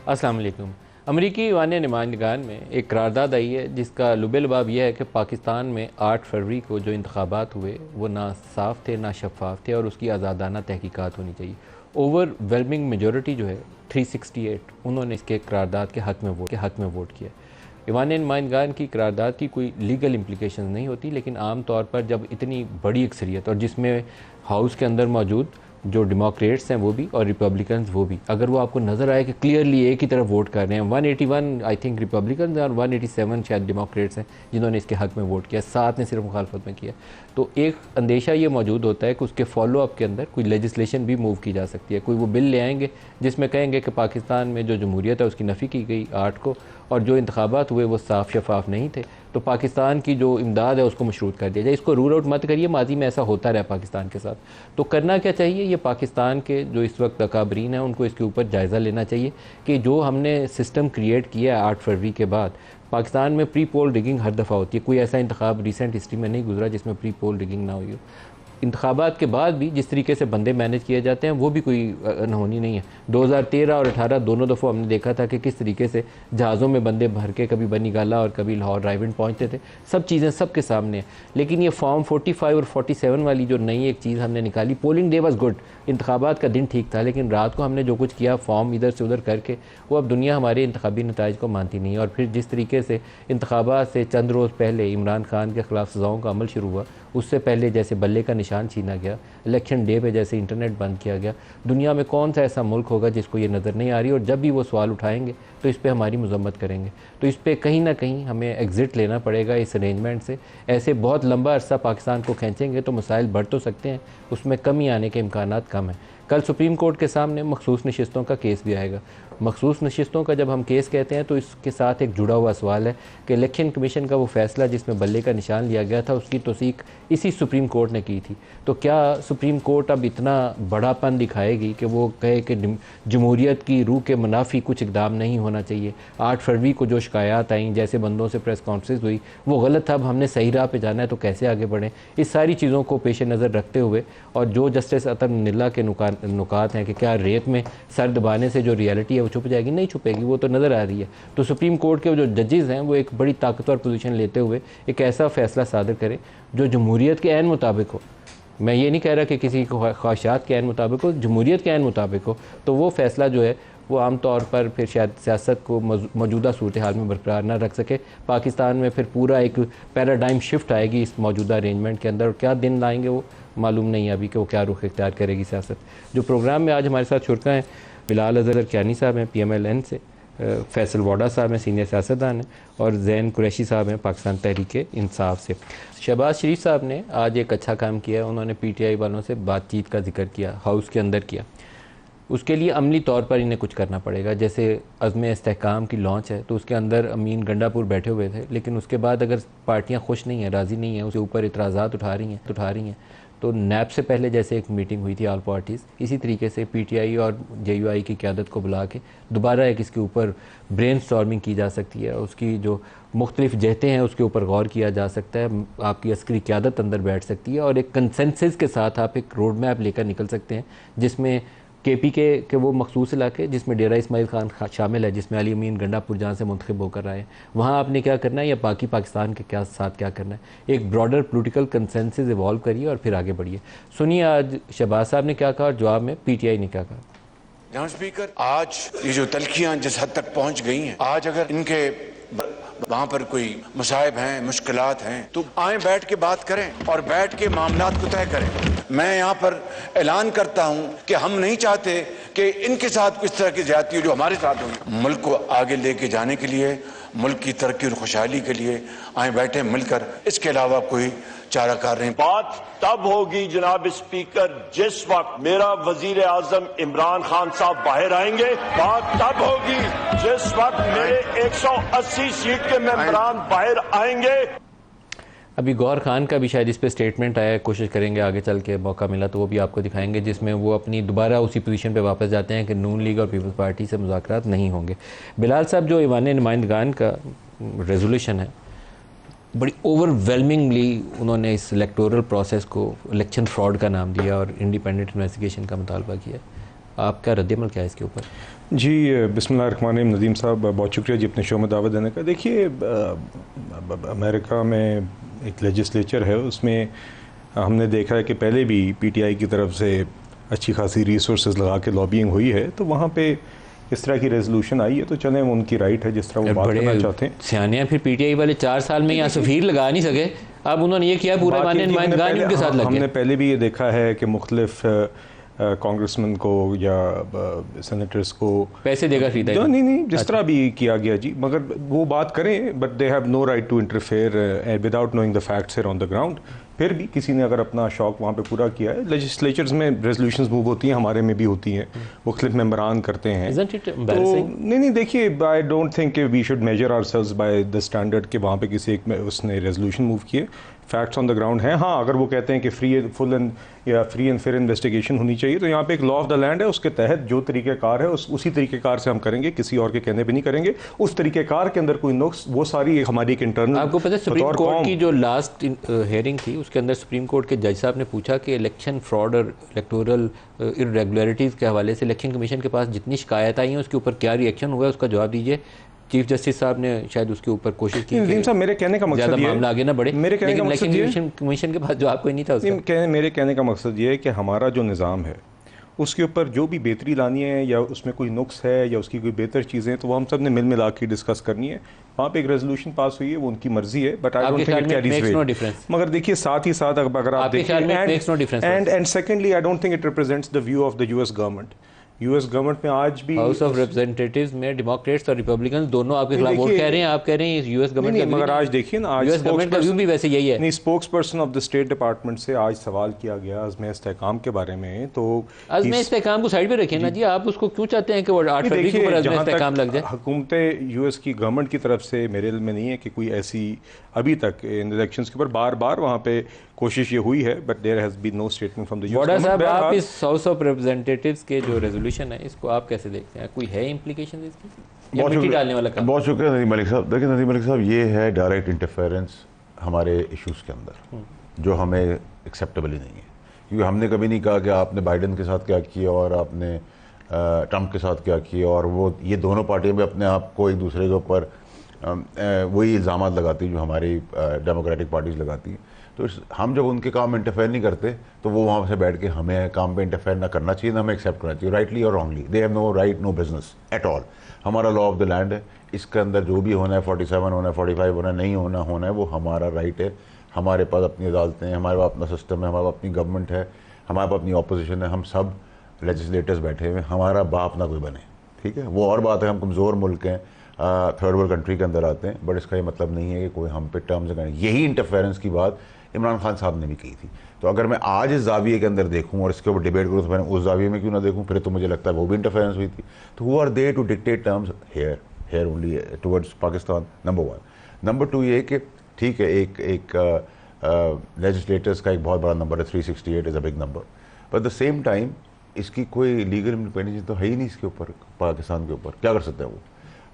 अस्सलाम वालेकुम। अमरीकी ईवान नुमाइंदगान में एक करारदाद आई है जिसका लुबे-लुबाब यह है कि पाकिस्तान में 8 फरवरी को जो इंतखाबात हुए वो ना साफ़ थे ना शफ़ाफ थे और उसकी आज़ादाना तहकीकात होनी चाहिए। ओवरवेलमिंग मेजॉरिटी जो है 368 उन्होंने इसके करारदाद के हक़ में वोट किया। ईवान नुमाइंदगान की करारदाद की कोई लीगल इम्प्लिकेशन नहीं होती, लेकिन आम तौर पर जब इतनी बड़ी अक्सरियत और जिसमें हाउस के अंदर मौजूद जो डेमोक्रेट्स हैं वो भी और रिपब्लिकन्स वो भी, अगर वो आपको नज़र आए कि क्लियरली एक ही तरफ वोट कर रहे हैं, 181 आई थिंक रिपब्लिकन्स और 187 शायद डेमोक्रेट्स हैं जिन्होंने इसके हक़ में वोट किया, 7 ने सिर्फ मुखालफत में किया, तो एक अंदेशा ये मौजूद होता है कि उसके फॉलो अप के अंदर कोई लेजिस्लेशन भी मूव की जा सकती है। कोई वो बिल ले आएंगे जिसमें कहेंगे कि पाकिस्तान में जो जमहूरियत है उसकी नफ़ी की गई 8 को और जो इंतखाबात हुए वो साफ़ शफाफ नहीं थे, तो पाकिस्तान की जो इमदाद है उसको मशरूत कर दिया जाए। इसको रूल आउट मत करिए, माजी में ऐसा होता रहा पाकिस्तान के साथ। तो करना क्या चाहिए, ये पाकिस्तान के जो इस वक्त अकाबरीन हैं उनको इसके ऊपर जायज़ा लेना चाहिए कि जो हमने सिस्टम क्रिएट किया है 8 फरवरी के बाद, पाकिस्तान में प्री पोल रिगिंग हर दफ़ा होती है। कोई ऐसा इंतखाब रिसेंट हिस्ट्री में नहीं गुजरा जिसमें प्री पोल रिगिंग ना हुई हो। इंतखाबात के बाद भी जिस तरीके से बंदे मैनेज किए जाते हैं वो भी कोई अनहोनी नहीं है। 2013 और 18 दोनों दफ़ों हमने देखा था कि किस तरीके से जहाज़ों में बंदे भर के कभी बनी गाला और कभी लाहौर रायविंड पहुंचते थे। सब चीज़ें सबके सामने हैं। लेकिन ये फॉर्म 45 और 47 वाली जो नई एक चीज़ हमने निकाली, पोलिंग डे वाज गुड, इंतखाबात का दिन ठीक था, लेकिन रात को हमने जो कुछ किया फॉर्म इधर से उधर करके, वो अब दुनिया हमारे इंतखाबी नताइज को मानती नहीं है। और फिर जिस तरीके से इंतखाबात से चंद रोज़ पहले इमरान खान के ख़िलाफ़ सज़ाओं का अमल शुरू हुआ, उससे पहले जैसे बल्ले का निशान छीना गया, इलेक्शन डे पे जैसे इंटरनेट बंद किया गया, दुनिया में कौन सा ऐसा मुल्क होगा जिसको ये नज़र नहीं आ रही। और जब भी वो सवाल उठाएंगे तो इस पे हमारी मजम्मत करेंगे। तो इस पे कहीं ना कहीं हमें एग्ज़िट लेना पड़ेगा इस अरेंजमेंट से। ऐसे बहुत लंबा अरसा पाकिस्तान को खींचेंगे तो मसाइल बढ़ तो सकते हैं, उसमें कमी आने के इम्कानात कम है। कल सुप्रीम कोर्ट के सामने मखसूस नशिस्तों का केस भी आएगा। मखसूस नशिस्तों का जब हम केस कहते हैं तो इसके साथ एक जुड़ा हुआ सवाल है कि इलेक्शन कमीशन का वो फैसला जिसमें बल्ले का निशान लिया गया था उसकी तौसीक इसी सुप्रीम कोर्ट ने की थी। तो क्या सुप्रीम कोर्ट अब इतना बड़ापन दिखाएगी कि वो कहे कि जमहूरियत की रूह के मुनाफी कुछ इकदाम नहीं होना चाहिए। 8 फरवरी को जो शिकायत आई, जैसे बंदों से प्रेस कॉन्फ्रेंस हुई, वो गलत था, अब हमने सही राह पे जाना है तो कैसे आगे बढ़ें। इस सारी चीज़ों को पेश नज़र रखते हुए और जो जस्टिस अतर निल्ला के नुकात हैं कि क्या रेत में सर दबाने से जो रियलिटी है वो छुप जाएगी, नहीं छुपेगी, वो तो नज़र आ रही है। तो सुप्रीम कोर्ट के जो जजेज़ हैं वो एक बड़ी ताकतवर पोजीशन लेते हुए एक ऐसा फ़ैसला सादर करें जो जमहूरियत के ऐन मुताबिक हो। मैं ये नहीं कह रहा कि किसी ख्वाहिशात के ऐन मुताबिक हो, जमहूरियत के ऐन मुताबिक हो, तो वो फ़ैसला जो है वो आम तौर पर फिर शायद सियासत को मौजूदा सूरत हाल में बरकरार ना रख सके। पाकिस्तान में फिर पूरा एक पैराडाइम शिफ्ट आएगी इस मौजूदा अरेंजमेंट के अंदर। क्या दिन लाएंगे वो मालूम नहीं है अभी कि वो क्या रुख इख्तियार करेगी सियासत। जो प्रोग्राम में आज हमारे साथ शुरका हैं, बिलाल अज़हर कियानी साहब हैं PMLN से, फैसल वाडा साहब हैं सीनियर सियासतदान हैं, और ज़ैन कुरैशी साहब हैं पाकिस्तान तहरीक इंसाफ से। शहबाज शरीफ साहब ने आज एक अच्छा काम किया है, उन्होंने PTI वालों से बातचीत का जिक्र किया, हाउस के अंदर किया। उसके लिए अमली तौर पर इन्हें कुछ करना पड़ेगा। जैसे अज़्म इस्तेहकाम की लॉन्च है तो उसके अंदर अमीन गंडापुर बैठे हुए थे, लेकिन उसके बाद अगर पार्टियां खुश नहीं हैं, राज़ी नहीं हैं, उसके ऊपर इतराज़ात उठा रही हैं तो नैब से पहले जैसे एक मीटिंग हुई थी ऑल पार्टीज़, इसी तरीके से PTI और JUI की क़यादत को बुला के दोबारा एक इसके ऊपर ब्रेन स्टॉर्मिंग की जा सकती है। उसकी जो मुख्तलिफ जहतें हैं उसके ऊपर गौर किया जा सकता है, आपकी अस्करी क़यादत अंदर बैठ सकती है और एक कंसेंसस के साथ आप एक रोड मैप लेकर निकल सकते हैं जिसमें KPK के वो मखसूस इलाके जिसमें डेरा इस्माइल खान शामिल है, जिसमें अली अमीन गंडापुर जहाँ से मुंतखब होकर आए, वहाँ आपने क्या करना है या बाकी पाकिस्तान के क्या साथ क्या करना है। एक ब्रॉडर पोलिटिकल कंसेंसस इवॉल्व करिए और फिर आगे बढ़िए। सुनिए आज शहबाज साहब ने क्या कहा और जवाब में PTI ने क्या कहा। जनाब स्पीकर, आज ये जो तलखियां जिस हद तक पहुंच गई हैं, आज अगर इनके वहां पर कोई मसाइब हैं, मुश्किलात हैं, तो आए बैठ के बात करें और बैठ के मामलात को तय करें। मैं यहाँ पर ऐलान करता हूँ कि हम नहीं चाहते कि इनके साथ कुछ तरह की ज्यादती हो जो हमारे साथ हुई। मुल्क को आगे लेके जाने के लिए, मुल्क की तरक्की और खुशहाली के लिए आए बैठे मिलकर, इसके अलावा कोई चाराकार नहीं। बात तब होगी जनाब स्पीकर जिस वक्त मेरा वजीर आजम इमरान खान साहब बाहर आएंगे। बात तब होगी जिस वक्त मेरे 180 सीट के मेंबरान बाहर आएंगे। अभी गौर खान का भी शायद इस पे स्टेटमेंट आया है, कोशिश करेंगे आगे चल के मौका मिला तो वो भी आपको दिखाएंगे, जिसमें वो अपनी दोबारा उसी पोजीशन पे वापस जाते हैं कि नून लीग और पीपल्स पार्टी से मुज़ाकरात नहीं होंगे। बिलाल साहब, जो ईवान नुमाइंदगान का रेजोल्यूशन है, बड़ी ओवरवेलमिंगली उन्होंने इस इलेक्टोरल प्रोसेस को इलेक्शन फ्रॉड का नाम दिया और इंडिपेंडेंट इन्वेस्टिगेशन का मुतालबा किया। आपका रद्दमल क्या है इसके ऊपर? जी बिस्मिल्लाहिर्रहमानिर्रहीम। नदीम साहब बहुत शुक्रिया जी अपने शो में दावत देने का। देखिए अमेरिका में एक लेजिस्लेचर है, उसमें हमने देखा है कि पहले भी पीटीआई की तरफ से अच्छी खासी रिसोर्सेज लगा के लॉबिंग हुई है, तो वहाँ पे इस तरह की रेजोल्यूशन आई है तो चलें उनकी राइट है जिस तरह वो बात करना चाहते हैं। सियाने फिर पीटीआई वाले 4 साल में यहाँ सफ़ीर लगा नहीं सके, अब उन्होंने ये किया पूरा मानने नुमाइंदगान उनके साथ लग गए। हमने पहले भी ये देखा है कि मुख्तलिफ कांग्रेसमैन को या सेनेटर्स को पैसे देगा खरीदा नहीं जिस तरह भी किया गया जी, मगर वो बात करें but they have no right to interfere without knowing the facts on the ground. फिर भी किसी ने अगर अपना शौक वहाँ पे पूरा किया है, लेजिस्लेचर्स में रेजोल्यूशंस मूव होती हैं, हमारे में भी होती हैं, मुख्तलिफ मेंबरान करते हैं। तो नहीं देखिए, I don't think we should measure ourselves by the standard कि वहाँ पे किसी एक में उसने रेजोल्यूशन मूव किए। फैक्ट्स ऑन द ग्राउंड हैं। हाँ, अगर वो कहते हैं कि फ्री एंड फेयर इन्वेस्टिगेशन होनी चाहिए, तो यहाँ पे एक लॉ ऑफ द लैंड है, उसके तहत जो तरीक़ेकार है उसी तरीक़ेकार से हम करेंगे, किसी और के कहने पे नहीं करेंगे। उस तरीक़ेकार के अंदर कोई नुक्स, वो सारी हमारी एक इंटरनल। आपको पता है सुप्रीम कोर्ट की जो लास्ट हेयरिंग थी उसके अंदर सुप्रीम कोर्ट के जज साहब ने पूछा कि इलेक्शन फ्रॉड और इलेक्टोरल इरेगुलरिटीज़ के हवाले से इलेक्शन कमीशन के पास जितनी शिकायत आई हैं उसके ऊपर क्या रिएक्शन हुआ है, उसका जवाब दीजिए। चीफ जस्टिस साहब ने शायद उसके ऊपर कोशिश की कि साहब मेरे कहने का मकसद ये मामला आगे ना बढ़े, मेरे कहने का मकसद इलेक्शन कमीशन के पास जवाब कोई नहीं था उसका। मेरे कहने का मकसद ये है कि हमारा जो निज़ाम है उसके ऊपर जो भी बेहतरी लानी है या उसमें कोई नुक्स है या उसकी कोई बेहतर चीज़ें हैं, तो वो हम सब ने मिल मिला के डिस्कस करनी है। वहाँ पे एक रेजोल्यूशन पास हुई है, वो उनकी मर्जी है, but I don't think it carries weight. मगर देखिए साथ ही साथ अगर आप देखें and secondly I don't think it represents the view of the US government. US government में आज भी हाउस ऑफ रिप्रेजेंटेटिव्स में डेमोक्रेट्स और रिपब्लिकन दोनों आपके खिलाफ वोट कह रहे हैं, आप कह रहे हैं यूएस गवर्नमेंट का, मगर आज देखिए ना, आज यूएस गवर्नमेंट का व्यू भी वैसे यही है। नहीं, spokes person of the state department से आज सवाल किया गया अज़्म इस्तेहकाम के बारे में, तो अज़्म इस्तेहकाम को साइड पे रखें ना जी, आप उसको क्यों चाहते हैं कि वो 8 फरवरी को अज़्म इस्तेहकाम लग जाए? हुकूमत यूएस की गवर्नमेंट की तरफ से मेरे इल्म में नहीं है कि कोई ऐसी अभी तक इन इलेक्शंस के ऊपर बार वहाँ पे कोशिश ये हुई है, but there has been no statement from the US government. आप इस हाउस ऑफ रिप्रेजेंटेटिव्स के जो रेजोल्यूशन है इसको आप कैसे देखते हैं? कोई है इंप्लीकेशन इसकी? मिट्टी डालने वाला काम? बहुत शुक्रिया नदीम मलिक साहब। देखिए नदीम मलिक साहब, ये है डायरेक्ट इंटरफेरेंस हमारे इश्यूज़ के अंदर, जो हमें एक्सेप्टेबल ही नहीं है। क्योंकि हमने कभी नहीं कहा कि आपने बाइडन के साथ क्या किया और आपने ट्रंप के साथ क्या किया, और वो ये दोनों पार्टियां भी अपने आप को एक दूसरे के ऊपर वही इल्ज़ाम लगाती जो हमारी डेमोक्रेटिक पार्टीज़ लगाती हैं। तो हम जब उनके काम में इंटरफेयर नहीं करते तो वो वहाँ से बैठ के हमें काम पे इंटरफेयर ना करना चाहिए, ना हमें एक्सेप्ट करना चाहिए, राइटली और wrongly. They have no right, no business at all. हमारा लॉ ऑफ द लैंड है, इसके अंदर जो भी होना है 47 होना है, 45 होना है, नहीं होना है, वो हमारा राइट है। हमारे पास अपनी अदालतें हैं, हमारे पास अपना सिस्टम है, हमारे पास अपनी गवर्नमेंट है, हमारे पास अपनी ऑपोजिशन है, हम सब लेजिस्लेटर्स बैठे हुए हैं, हमारा बाप ना कोई बने, ठीक है। वो और बात है हम कमज़ोर मुल्क हैं, थर्ड वर्ल्ड कंट्री के अंदर आते हैं, बट इसका ये मतलब नहीं है कि कोई हम पे टर्म्स करें। यही इंटरफेरेंस की बात इमरान खान साहब ने भी की थी। तो अगर मैं आज इस जाविये के अंदर देखूं और इसके ऊपर डिबेट करूं तो मैंने उस जाविये में क्यों ना देखूं? फिर तो मुझे लगता है वो भी इंटरफेरेंस हुई थी। तो who are they to dictate terms here only towards Pakistan? Number 1। Number 2 ये कि ठीक है, एक लेजिस्लेटर्स का एक बहुत बड़ा नंबर है, 368 is a big number, but at the same time इसकी कोई लीगल इंडिपेंडेंस तो है ही नहीं इसके ऊपर, पाकिस्तान के ऊपर। क्या कर सकते हैं वो?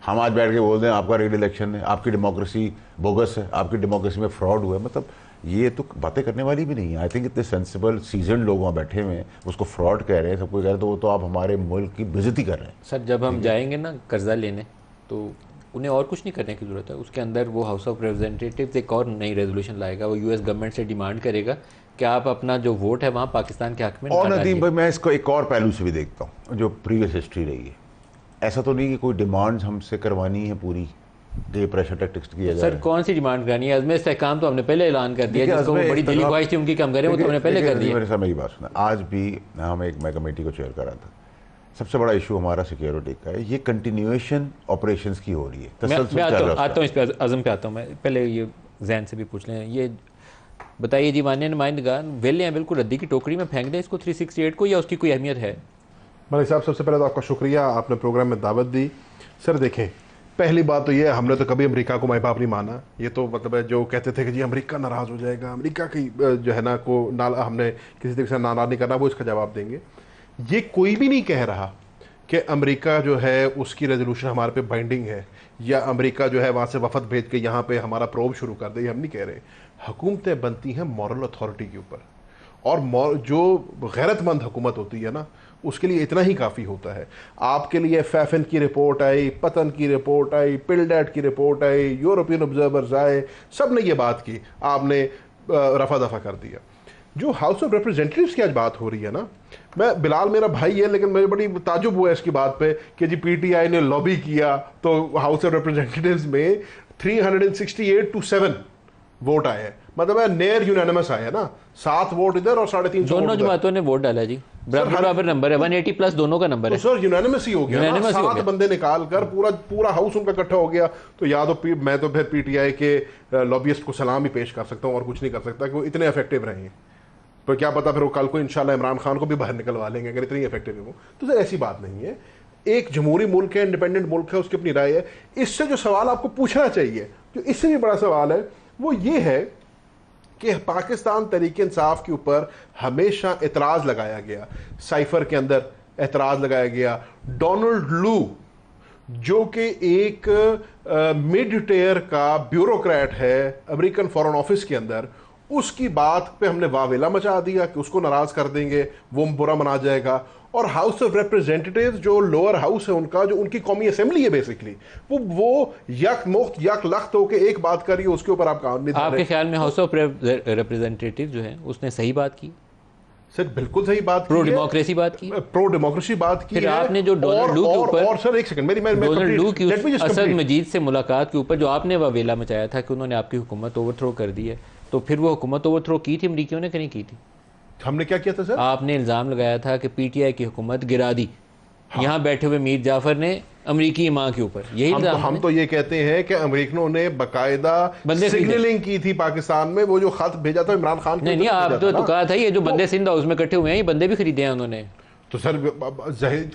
हम आज बैठ के बोल दें आपका रीड इलेक्शन है, आपकी डेमोक्रेसी बोगस है, आपकी डेमोक्रेसी में फ्रॉड हुआ है, मतलब ये तो बातें करने वाली भी नहीं है। आई थिंक इतने सेंसिबल सीजन लोग वहाँ बैठे हुए हैं, उसको फ्रॉड कह रहे हैं, सबको कह रहे हैं, तो वो तो आप हमारे मुल्क की बेइज्जती कर रहे हैं। सर जब हम जाएंगे ना कर्जा लेने, तो उन्हें और कुछ नहीं करने की ज़रूरत है। उसके अंदर वो हाउस ऑफ रिप्रेजेंटेटिव्स एक और नई रेजोल्यूशन लाएगा, वो यूएस गवर्नमेंट से डिमांड करेगा कि आप अपना जो वोट है वहाँ पाकिस्तान के हक में। और नदीम भाई, मैं इसको एक और पहलू से भी देखता हूँ, जो प्रीवियस हिस्ट्री रही है। ऐसा तो नहीं कि कोई डिमांड्स हमसे करवानी है पूरी, ये प्रेशर टैक्टिक्स किया जाए। सर कौन सी डिमांड करनी है? अज़्म इस्तेहकाम तो हमने पहले ऐलान कर दिया, जिसको बड़ी दिली ख्वाहिश थी उनकी कम करें, वो तो हमने पहले कर दिया। मेरे साथ मेरी बात सुना, आज भी मैं कमेटी को चेयर कर रहा था, सबसे बड़ा इशू हमारा सिक्योरिटी का है। ये कंटिन्यूएशन ऑपरेशंस की हो रही है। मैं आता हूँ इस पर, अज़म पे आता हूँ मैं, पहले ये जैन से भी पूछ लें। ये बताइए जी, माननीय नुमाइंदगान वेले हैं बिल्कुल रद्दी की टोकरी में फेंक दें इसको 368 को, या उसकी कोई अहमियत है? मलिक साहब, सबसे पहले तो आपका शुक्रिया, आपने प्रोग्राम में दावत दी। सर देखें, पहली बात तो ये, हमने तो कभी अमेरिका को माई बाप नहीं माना। ये तो मतलब है जो कहते थे कि जी अमेरिका नाराज़ हो जाएगा, अमेरिका की जो है ना को हमने किसी तरीके से नाराज़ नहीं करना, वो इसका जवाब देंगे। ये कोई भी नहीं कह रहा कि अमेरिका जो है उसकी रेजोल्यूशन हमारे पे बाइंडिंग है, या अमेरिका जो है वहाँ से वफद भेज के यहाँ पे हमारा प्रोब शुरू कर दे, ये हम नहीं कह रहे। हुकूमतें बनती हैं मॉरल अथॉरिटी के ऊपर, और जो गैरतमंद हुकूमत होती है ना, उसके लिए इतना ही काफ़ी होता है। आपके लिए फैफन की रिपोर्ट आई, पतन की रिपोर्ट आई, पिल्डेट की रिपोर्ट आई, यूरोपियन ऑब्जर्वर्स आए, सब ने ये बात की, आपने रफा दफा कर दिया। जो हाउस ऑफ रिप्रेजेंटेटिव्स की आज बात हो रही है ना, मैं बिलाल मेरा भाई है, लेकिन मुझे बड़ी ताजुब हुआ इसकी बात पे कि जी पीटीआई ने लॉबी किया तो हाउस ऑफ रिप्रेजेंटेटिव्स में 368 to 7 वोट आए हैं, मतलब है नेयर यूनानिमस आए हैं ना, 7 वोट इधर और 350 दोनों जमातों ने वोट डाला जी, बराबर नंबर है, 180 प्लस दोनों का नंबर तो है। सर यूनानिमस ही हो गया ना, Unanimous ही हो 7 गया। बंदे निकाल कर पूरा हाउस उनका इकट्ठा हो गया। तो या तो मैं तो फिर पीटीआई के लॉबियस्ट को सलाम ही पेश कर सकता हूँ और कुछ नहीं कर सकता कि वो इतने इफेक्टिव रहे। पर क्या पता फिर वो कल को इंशाल्लाह इमरान खान को भी बाहर निकलवा लेंगे अगर इतनी इफेक्टिव है वो। तो सर ऐसी बात नहीं है, एक जमहूरी मुल्क है, इंडिपेंडेंट मुल्क है, उसकी अपनी राय है। इससे जो सवाल आपको पूछना चाहिए, जो इससे भी बड़ा सवाल है, वो ये है कि पाकिस्तान तहरीक इंसाफ के ऊपर हमेशा एतराज़ लगाया गया, साइफर के अंदर एतराज़ लगाया गया। डोनाल्ड लू जो कि एक मिड टेयर का ब्यूरोक्रेट है अमेरिकन फॉरेन ऑफिस के अंदर, उसकी बात पे हमने वावेला मचा दिया कि उसको नाराज कर देंगे, वो बुरा मना जाएगा। और हाउस ऑफ रिप्रेजेंटेटिव्स जो लोअर हाउस है उनका, जो उनकी कौमी असेंबली है बेसिकली, वो यक मुख्त यक लख्त होकर एक बात करिए, उसके ऊपर आप काम नहीं। आपके ख्याल में हाउस ऑफ रिप्रेजेंटेटिव जो है उसने सही बात की? सर बिल्कुल सही बात, प्रो डेमोक्रेसी बात की, प्रो डेमोक्रेसी बात की फिर है। आपने जो डोनाल्ड लू के ऊपर, और सर एक सेकंड मेरी डोनाल्ड लू की let me just Asad complete। मजीद से मुलाकात के ऊपर जो आपने वावेला मचाया था कि उन्होंने आपकी हुकूमत ओवरथ्रो कर दी है, तो फिर वो हुकूमत ओवरथ्रो की थी अमरीकियों ने कि नहीं की थी? हमने क्या किया था सर? आपने इल्ज़ाम लगाया था कि पीटीआई की हुकूमत गिरा दी, यहाँ बैठे हुए मीर जाफर ने अमरीकी माँ के ऊपर, यही हम तो ये कहते हैं कि अमेरिकनों ने बाकायदा बंदे सिग्नलिंग की थी पाकिस्तान में, वो जो खत भेजा था इमरान खान नहीं, आप तो कहा था ये जो बंदे सिंध हाउस में इकट्ठे हुए हैं, ये बंदे भी खरीदे हैं उन्होंने। तो सर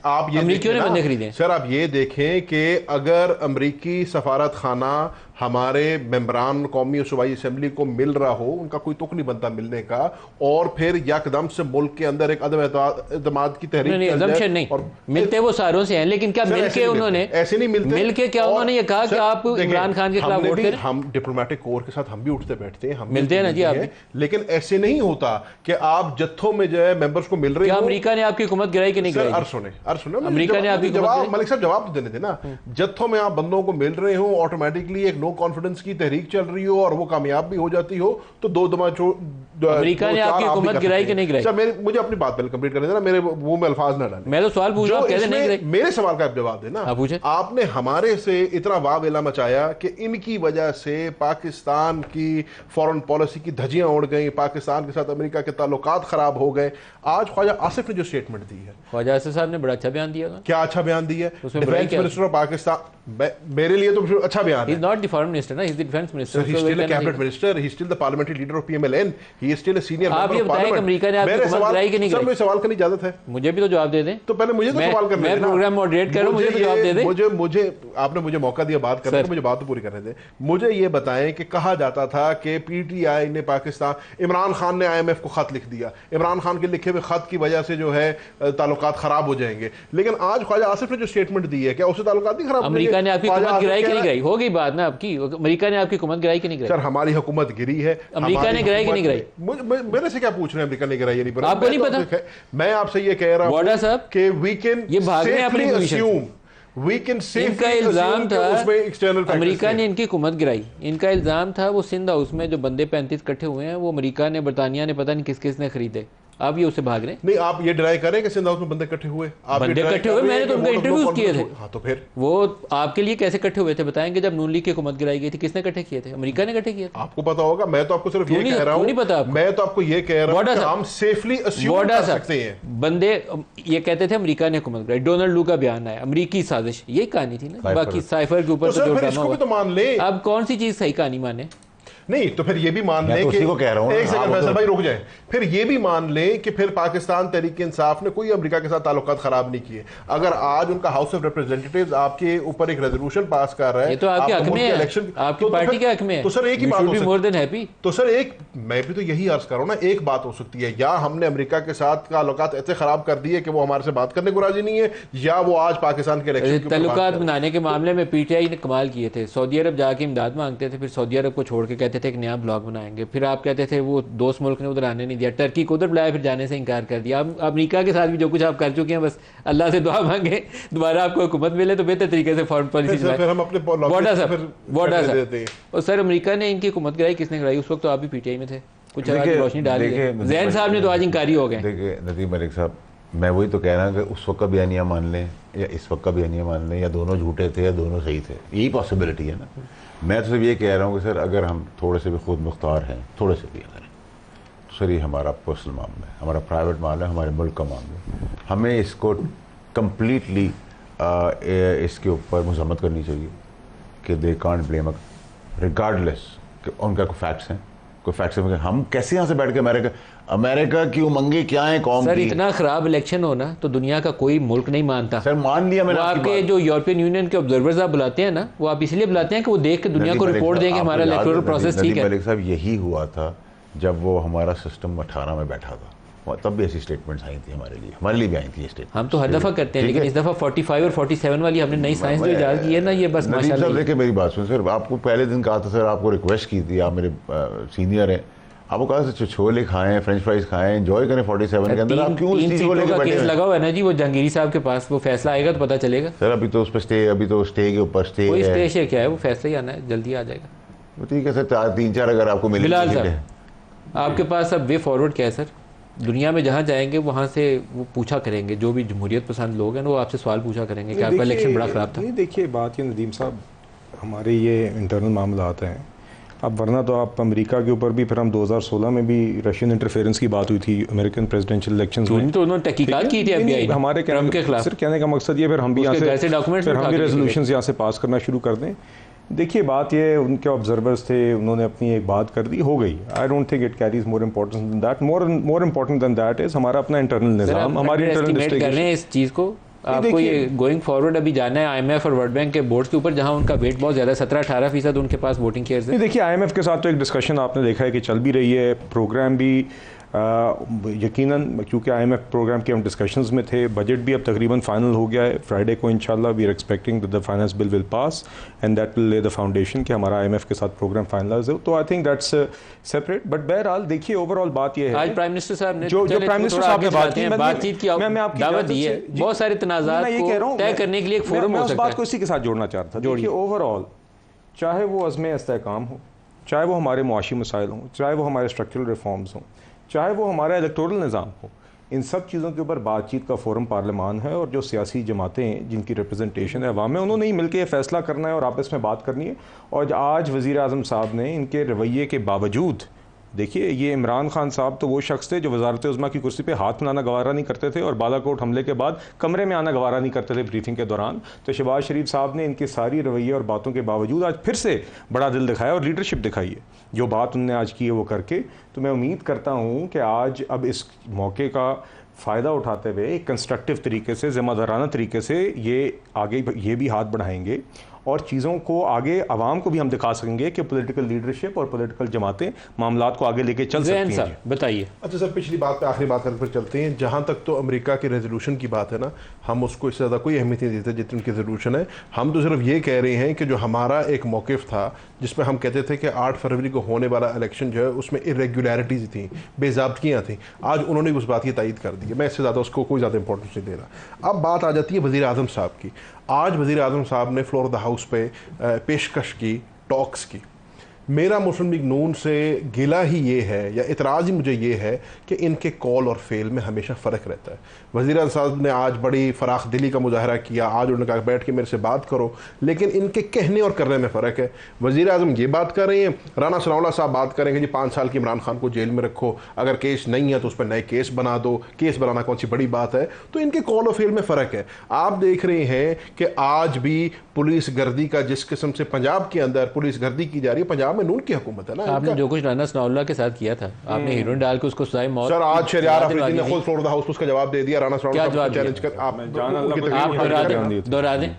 आप ये अमरीकियों ने देखें ना, बंदे खरीदे। सर आप ये देखें कि अगर अमरीकी सफारत खाना हमारे मेंबरान कौमी और सूबाई असेंबली को मिल रहा हो, उनका कोई तुक नहीं बनता मिलने का, और फिर यकदम से मुल्क के अंदर एक अदम एतमाद की तहरीक नहीं, assumption नहीं, और मिलते वो सारों से हैं, लेकिन क्या मिलके उन्होंने ऐसे नहीं मिलते, मिलके क्या उन्होंने ये कहा कि आप इमरान खान के खिलाफ वोट करें? हम डिप्लोमेटिक कोर के साथ हम भी उठते बैठते हैं, हम मिलते हैं ना जी, आप लेकिन ऐसे नहीं होता कि आप जत्थों में जो है मेंबर्स को मिल रहे क्या हो। अमेरिका ने आपकी हुकूमत गिराई कि नहीं गिराई? सुने अमेरिका ने आपकी जवाब, मलिक साहब जवाब तो देने थे ना। जत्थों में आप बंदों को मिल रहे हो, ऑटोमेटिकली एक नो कॉन्फिडेंस की तहरीक चल रही हो और वो कामयाब भी हो जाती हो, तो दो दमा अमेरिका ने आपकी हुकूमत गिराई कि नहीं गिराई? सर मुझे अपनी बात पहले कंप्लीट करने देना, मेरे मुंह में अल्फाज ना डालें। मैं तो सवाल पूछ रहा हूं, कहते नहीं गिराई। मेरे सवाल का आप जवाब देना। आप पूछे। आपने हमारे से इतना वावेला मचाया कि इनकी वजह से पाकिस्तान की फॉरेन पॉलिसी की धज्जियां उड़ गई, पाकिस्तान के साथ अमेरिका के ताल्लुकात खराब हो गए। आज ख्वाजा आसिफ ने जो स्टेटमेंट दी है, ख्वाजा आसिफ साहब ने बड़ा अच्छा बयान दिया था। क्या अच्छा बयान दिया? उसमें बुराई डिफेंस क्या? मिनिस्टर ऑफ पाकिस्तान, मेरे लिए तो अच्छा बयान He है। is not the foreign minister ना, he is the defense minister. Sir, he's still a cabinet minister. He's still the parliamentary leader of PMLN. He is still a senior आप member ये of बताएं कि parliament. America ने आपकी मेरे हुकूमत सवाल- गिराई कि नहीं सर गिराई? मुझे सवाल करने की इजाजत है? मुझे भी तो जवाब दे दें। तो पहले मुझे तो सवाल करने मैं देना। प्रोग्राम मॉडरेट कर रहा हूं, मुझे तो जवाब दे दें। मुझे आपने मुझे मौका दिया बात करने का, मुझे बात तो पूरी करने दें। मुझे ये बताएं कि कहा जाता था कि पीटीआई ने पाकिस्तान, इमरान खान ने आईएमएफ को खत लिख दिया, इमरान खान के लिखे हुए खत की वजह से जो है ताल्लुकात खराब हो जाएंगे। लेकिन आज ख्वाजा आसिफ ने जो स्टेटमेंट दी है, क्या उससे ताल्लुकात नहीं खराब होंगे? अमेरिका ने आपकी ख्वाजा हुकूमत आसिफ गिराई कि कह नहीं रहा है- गिराई? होगी बात ना आपकी, अमेरिका ने आपकी हुकूमत गिराई कि नहीं गिराई? सर हमारी हुकूमत गिरी है। अमेरिका हमारी ने गिराई कि हुकूमत- नहीं गिराई? मेरे से क्या पूछ रहे हैं अमेरिका ने गिराई या नहीं गिराई? आपको नहीं पता? मैं आपसे ये कह रहा वाडा हूं साहब, कि वी कैन ये भाग रहे हैं अपनी position से। इनका इनका इल्जाम था उसमें एक्सटर्नल अमेरिका ने इनकी हुकूमत गिराई। इनका इल्जाम था वो सिंध हाउस में जो बंदे 35 इकट्ठे हुए हैं, वो अमेरिका ने, बरतानिया ने, पता नहीं किस किस ने खरीदे। अब ये उसे भाग रहे हैं। नहीं, आप ये डिनाई करें कि सिंध हाउस में बंदे इकट्ठे हुए? आप बंदे ये deny इकट्ठे हुए, कर रहे मैंने हैं तो कि उनके vote of no इंटरव्यूज किए थे। confidence हाँ तो फिर वो आपके लिए कैसे इकट्ठे हुए थे बताएंगे? जब नून लीग की हुकूमत गिराई गई थी, किसने इकट्ठे किए थे? अमेरिका ने इकट्ठे किए थे। आपको पता होगा, मैं तो आपको सिर्फ ये कह रहा हूँ, नहीं पता आपको? मैं तो आपको ये कह रहा हूँ वाडा कि साहब, हम सेफली अस्यूम वाडा कर साहब, सकते हैं। बंदे ये कहते थे अमेरिका ने हुकूमत गिराई, डोनाल्ड लू का बयान आया, अमेरिकी साजिश, यही कहानी थी ना। बाकी साइफर के ऊपर तो तो सर जो फिर ड्रामा इसको भी हुआ, तो मान ले। अब कौन सी चीज सही कहानी माने? नहीं तो फिर ये भी मान मैं लें तो कि उसी को कह रहा हूं ना, एक सेकंड आप फैसल तो- भाई रुक जाए, फिर ये भी मान लें कि फिर पाकिस्तान तहरीक इंसाफ ने कोई अमेरिका के साथ ताल्लुकात खराब नहीं किए। अगर आज उनका हाउस ऑफ रिप्रेजेंटेटिव्स आपके ऊपर एक रेजोल्यूशन पास कर रहा है, ये तो आपके हक में है, इलेक्शन आपकी पार्टी के हक में है, तो सर एक ही You बात should हो be सकती more than happy। तो सर एक, मैं भी तो यही अर्ज कर रहा हूं ना, एक बात हो सकती है, या हमने अमेरिका के साथ ताल्लुकात ऐसे खराब कर दिए कि वो हमारे से बात करने को राजी नहीं है, या वो आज पाकिस्तान के इलेक्शन के ऊपर बात ताल्लुकात कर रहे हैं। बनाने के मामले में पीटीआई ने कमाल किए थे। सऊदी अरब जाके इमदाद मांगते थे, फिर सऊदी अरब को छोड़ के कहते कहते थे एक नया ब्लॉग बनाएंगे, फिर आप कहते थे वो दोस्त मुल्क ने उधर आने नहीं दिया, टर्की को उधर बुलाया, फिर जाने से इनकार कर दिया। अब अमेरिका के साथ भी जो कुछ आप कर चुके हैं, बस अल्लाह से दुआ मांगे दोबारा आपको हुकूमत मिले तो बेहतर तरीके से फॉरेन पॉलिसी फिर हम अपने और सर अमेरिका ने इनकी हुकूमत गिराई, किसने गिराई? उस वक्त तो आप भी पीटीआई में थे, कुछ रोशनी डाली। जैन साहब ने तो आज इंकारी हो गए। देखिए नदीम मलिक साहब, मैं वही तो कह रहा हूँ कि उस वक्त का बयानिया मान लें या इस वक्त का बयानिया मान लें, या दोनों झूठे थे या दोनों सही थे, यही पॉसिबिलिटी है ना। मैं तो सिर्फ ये कह रहा हूँ कि सर अगर हम थोड़े से भी खुद मुख्तार हैं, थोड़े से भी अगर, तो सर ये हमारा पर्सनल मामला है, हमारा प्राइवेट मामला है, हमारे मुल्क का मामला है। हमें इसको कम्प्लीटली इसके ऊपर मजम्मत करनी चाहिए कि दे कांट ब्लेम रिगार्डलेस कि उनका कोई फैक्ट्स हैं, कोई फैक्ट्स हैं। हम कैसे यहाँ से बैठ के अमेरिका की उमंगे क्या है कौम सर की? इतना खराब इलेक्शन होना तो दुनिया का कोई मुल्क नहीं मानता। सर मान लिया मैंने आपकी आपके बात। जो यूरोपियन यूनियन के ऑब्जर्वर्स आप बुलाते हैं ना, वो आप इसलिए बुलाते हैं कि वो देख के दुनिया को रिपोर्ट दें कि हमारा इलेक्टोरल प्रोसेस ठीक है। मलिक साहब यही हुआ था जब वो हमारा सिस्टम 18 में बैठा था, तब भी ऐसी स्टेटमेंट्स आई थी हमारे लिए भी आई थी ये स्टेटमेंट। हम तो हर दफा करते हैं, लेकिन इस दफा 45 और 47 वाली हमने नई साइंस जो इजाद की है ना, ये बस माशाल्लाह। देखिए मेरी बात सुन सर, आपको पहले दिन कहा था सर, आपको रिक्वेस्ट की थी, आप मेरे सीनियर हैं, आपको कहा था छोले खाएं, फ्रेंच फ्राइज खाएं, एंजॉय करें 47 के अंदर। आप क्यों इस चीज को लेकर बैठे हैं? लगा हुआ है ना जी, वो जहांगीरी साहब के पास, वो फैसला आएगा तो पता चलेगा। सर अभी तो उस पर स्टे, अभी तो स्टे के ऊपर स्टे कोई है। स्टे शे क्या है, वो फैसला ही आना है, जल्दी आ जाएगा। ठीक है सर, 3-4 अगर आपको मिले। बिलाल साहब आपके पास अब वे फॉरवर्ड क्या है सर? दुनिया में जहाँ जाएंगे वहाँ से वो पूछा करेंगे, जो भी जमहूरियत पसंद लोग हैं वो आपसे सवाल पूछा करेंगे कि आपका इलेक्शन बड़ा ख़राब था। नहीं देखिए बात ये नदीम साहब, हमारे ये इंटरनल मामला आते हैं। अब वरना तो आप अमेरिका के ऊपर भी, फिर हम 2016 में भी रशियन इंटरफेरेंस की बात हुई थी अमेरिकन प्रेसिडेंशियल इलेक्शंस में, तो उन्होंने तहकीकात की थी FBI हमारे ट्रम्प के खिलाफ। सर कहने का मकसद ये, फिर हम भी यहाँ से डॉक्यूमेंट्स, फिर हम भी रेजोल्यूशंस यहाँ से पास करना शुरू कर दें। देखिए बात ये, उनके ऑब्जर्वर्स थे, उन्होंने अपनी एक बात कर दी, हो गई। I don't think it carries more importance than that. More important than that is हमारा अपना इंटरनल निज़ाम, हमारी इंटरनल कर रहे हैं इस चीज़ को। आपको ये गोइंग फॉरवर्ड अभी जाना है IMF और वर्ल्ड बैंक के बोर्ड के ऊपर, जहां उनका वेट बहुत ज़्यादा 17-18% उनके पास वोटिंग शेयर्स है। देखिए IMF के साथ तो एक डिस्कशन आपने देखा है कि चल भी रही है, प्रोग्राम भी यकीनन, क्योंकि IMF प्रोग्राम के हम डिस्कशंस में थे, बजट भी अब तकरीबन फाइनल हो गया है। फ्राइडे को इंशाल्लाह we are expecting that the finance bill will pass and that will lay the foundation कि हमारा IMF के साथ प्रोग्राम फाइनलाइज हो। तो I think that's separate. But बहरहाल देखिए ओवरऑल बात यह है, आज प्राइम मिनिस्टर साहब ने जो प्राइम मिनिस्टर साहब ने बातचीत की दावत दी है, बहुत सारे तनाज़ात को तय करने के लिए एक फोरम हो सकता है। मैं उस बात को इसी के साथ जोड़ना चाहता था। देखिए ओवरऑल चाहे वो अज़्म इस्तेहकाम हो, चाहे वो हमारे मुआशी मसाइल हों, चाहे वो हमारे स्ट्रक्चरल रिफॉर्म्स हों, चाहे वो हमारा इलेक्टोरल निज़ाम हो, इन सब चीज़ों के ऊपर बातचीत का फोरम पार्लियामान है। और जो सियासी जमातें हैं जिनकी रिप्रेजेंटेशन है अवाम में, उन्होंने ही मिलकर ये फैसला करना है और आपस में बात करनी है। और आज वज़ीर आज़म साहब ने इनके रवैये के बावजूद, देखिए ये इमरान खान साहब तो वो शख्स थे जो वज़ारत उज़्मा की कुर्सी पे हाथ मिलाना गवारा नहीं करते थे और बालाकोट हमले के बाद कमरे में आना गवारा नहीं करते थे ब्रीफिंग के दौरान। तो शहबाज शरीफ साहब ने इनके सारी रवैये और बातों के बावजूद आज फिर से बड़ा दिल दिखाया और लीडरशिप दिखाई है। जो बात उन्होंने आज की है वो करके, तो मैं उम्मीद करता हूँ कि आज अब इस मौके का फ़ायदा उठाते हुए एक कंस्ट्रक्टिव तरीके से, ज़िम्मेदाराना तरीके से ये आगे ये भी हाथ बढ़ाएंगे और चीज़ों को आगे आवाम को भी हम दिखा सकेंगे कि पॉलिटिकल लीडरशिप और पॉलिटिकल जमातें मामलात को आगे लेके चल सकती हैं। बताइए। अच्छा सर, पिछली बात पे आखिरी बात करने पर चलते हैं। जहाँ तक तो अमेरिका के रेजोल्यूशन की बात है ना, हम उसको इससे ज़्यादा कोई अहमियत नहीं देते जितनी उनकी रेजोल्यूशन है। हम तो सिर्फ ये कह रहे हैं कि जो हमारा एक मौक़िफ़ था जिसमें हम कहते थे कि 8 फरवरी को होने वाला इलेक्शन जो है उसमें इरेगुलरिटीज़ थी, बेज़ाब्तियाँ थी, आज उन्होंने उस बात की तायीद कर दी है। मैं इससे ज़्यादा उसको कोई ज़्यादा इंपॉर्टेंस नहीं दे रहा। अब बात आ जाती है वज़ीर आज़म साहब की। आज वज़ीर आज़म साहब ने फ्लोर द हाउस पे पेशकश की, टॉक्स की। मेरा मुस्लिम लीग नून से गिला ही ये है या इतराज़ ही मुझे ये है कि इनके कॉल और फेल में हमेशा फ़र्क रहता है। वज़ीर आज़म साहब ने आज बड़ी फ़राख दिली का मुजाहरा किया, आज उन्होंने कहा बैठ के मेरे से बात करो, लेकिन इनके कहने और करने में फ़र्क है। वज़ीर आज़म ये बात कर रहे हैं, राना सनाउल्लाह साहब बात करेंगे जी 5 साल की इमरान खान को जेल में रखो, अगर केस नहीं है तो उस पर नए केस बना दो, केस बनाना कौन सी बड़ी बात है। तो इनके कॉल और फेल में फ़र्क है। आप देख रहे हैं कि आज भी पुलिस गर्दी का जिस किस्म से पंजाब के अंदर पुलिस गर्दी की जा रही है, पंजाब में नून की हुकूमत है ना। आपने जो कुछ राना सनाउल्लाह के साथ किया था, आपने हीरोइन डाल के उसको सजाए मौत। सर आज शहरियार अफरीदी ने खुद फ्लोर द हाउस उसका जवाब दे दिया। राना सनाउल्लाह को चैलेंज कर आप दोहरा दें।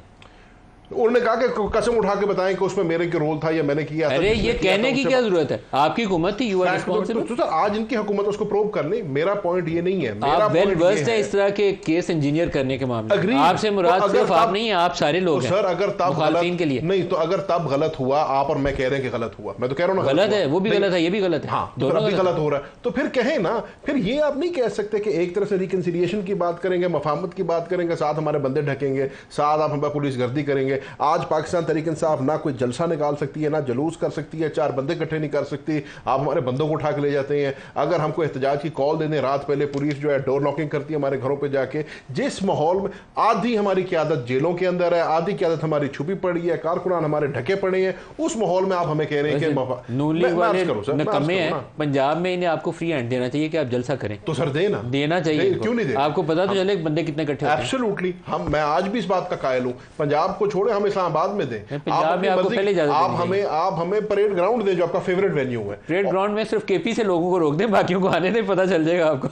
उन्होंने कहा कि कसम उठा के बताएं कि उसमें मेरे के रोल था या मैंने किया। अरे ये कहने की क्या जरूरत है, आपकी हुकूमत थी, यू आर रिस्पांसिबल। तो सर आज इनकी हुकूमत उसको प्रूव करनी, मेरा पॉइंट ये नहीं है। आप वेल वर्स्ड है इस तरह के केस इंजीनियर करने के मामले में। आपसे मुराद सिर्फ आप नहीं है, आप सारे लोग हैं। सर अगर तब मुखालिफिन के लिए नहीं, तो अगर तब गलत हुआ, आप और मैं कह रहे हैं कि गलत हुआ, मैं तो कह रहा हूँ गलत है, वो भी गलत है, ये भी गलत है, हाँ, दोनों भी गलत हो रहा है। तो फिर कहें ना, फिर ये आप नहीं कह सकते कि एक तरह से रिकंसिलिएशन की बात करेंगे, मफाहमत की बात करेंगे, साथ हमारे बंदे ढकेंगे, साथ आप हमारे पुलिस गर्दी करेंगे। आज पाकिस्तान तहरीक इंसाफ ना कोई जलसा निकाल सकती है, ना जुलूस कर सकती है, 4 बंदे इकट्ठे नहीं कर सकती। आप हमारे बंदों को उठा के ले जाते हैं। अगर हमको एहतजाज की कॉल देने रात पहले पुलिस जो है डोर नॉकिंग करती है हमारे घरों पे जाके। जिस माहौल में आधी हमारी क़यादत जेलों के अंदर है, आधी क़यादत हमारी छुपी पड़ी है, कारकुनान हमारे ढके पड़े हैं, उस माहौल में आप हमें कह रहे हैं कि नून लीग वाले नकम्मे हैं पंजाब में, इन्हें आपको फ्री हैंड देना चाहिए कि आप जलसा करें। तो सर देना चाहिए, क्यों नहीं दे? आपको पता तो चले बंदे कितने इकट्ठे होते हैं। एब्सोल्युटली, मैं आज भी इस बात का कायल हूं। पंजाब को छोड़े, हम इस्लामाबाद में दें, पंजाब में आपको पहले आप हमें परेड ग्राउंड दें जो आपका फेवरेट वेन्यू है। परेड ग्राउंड में सिर्फ केपी से लोगों को रोक दें, बाकियों को आने दें, पता चल जाएगा आपको।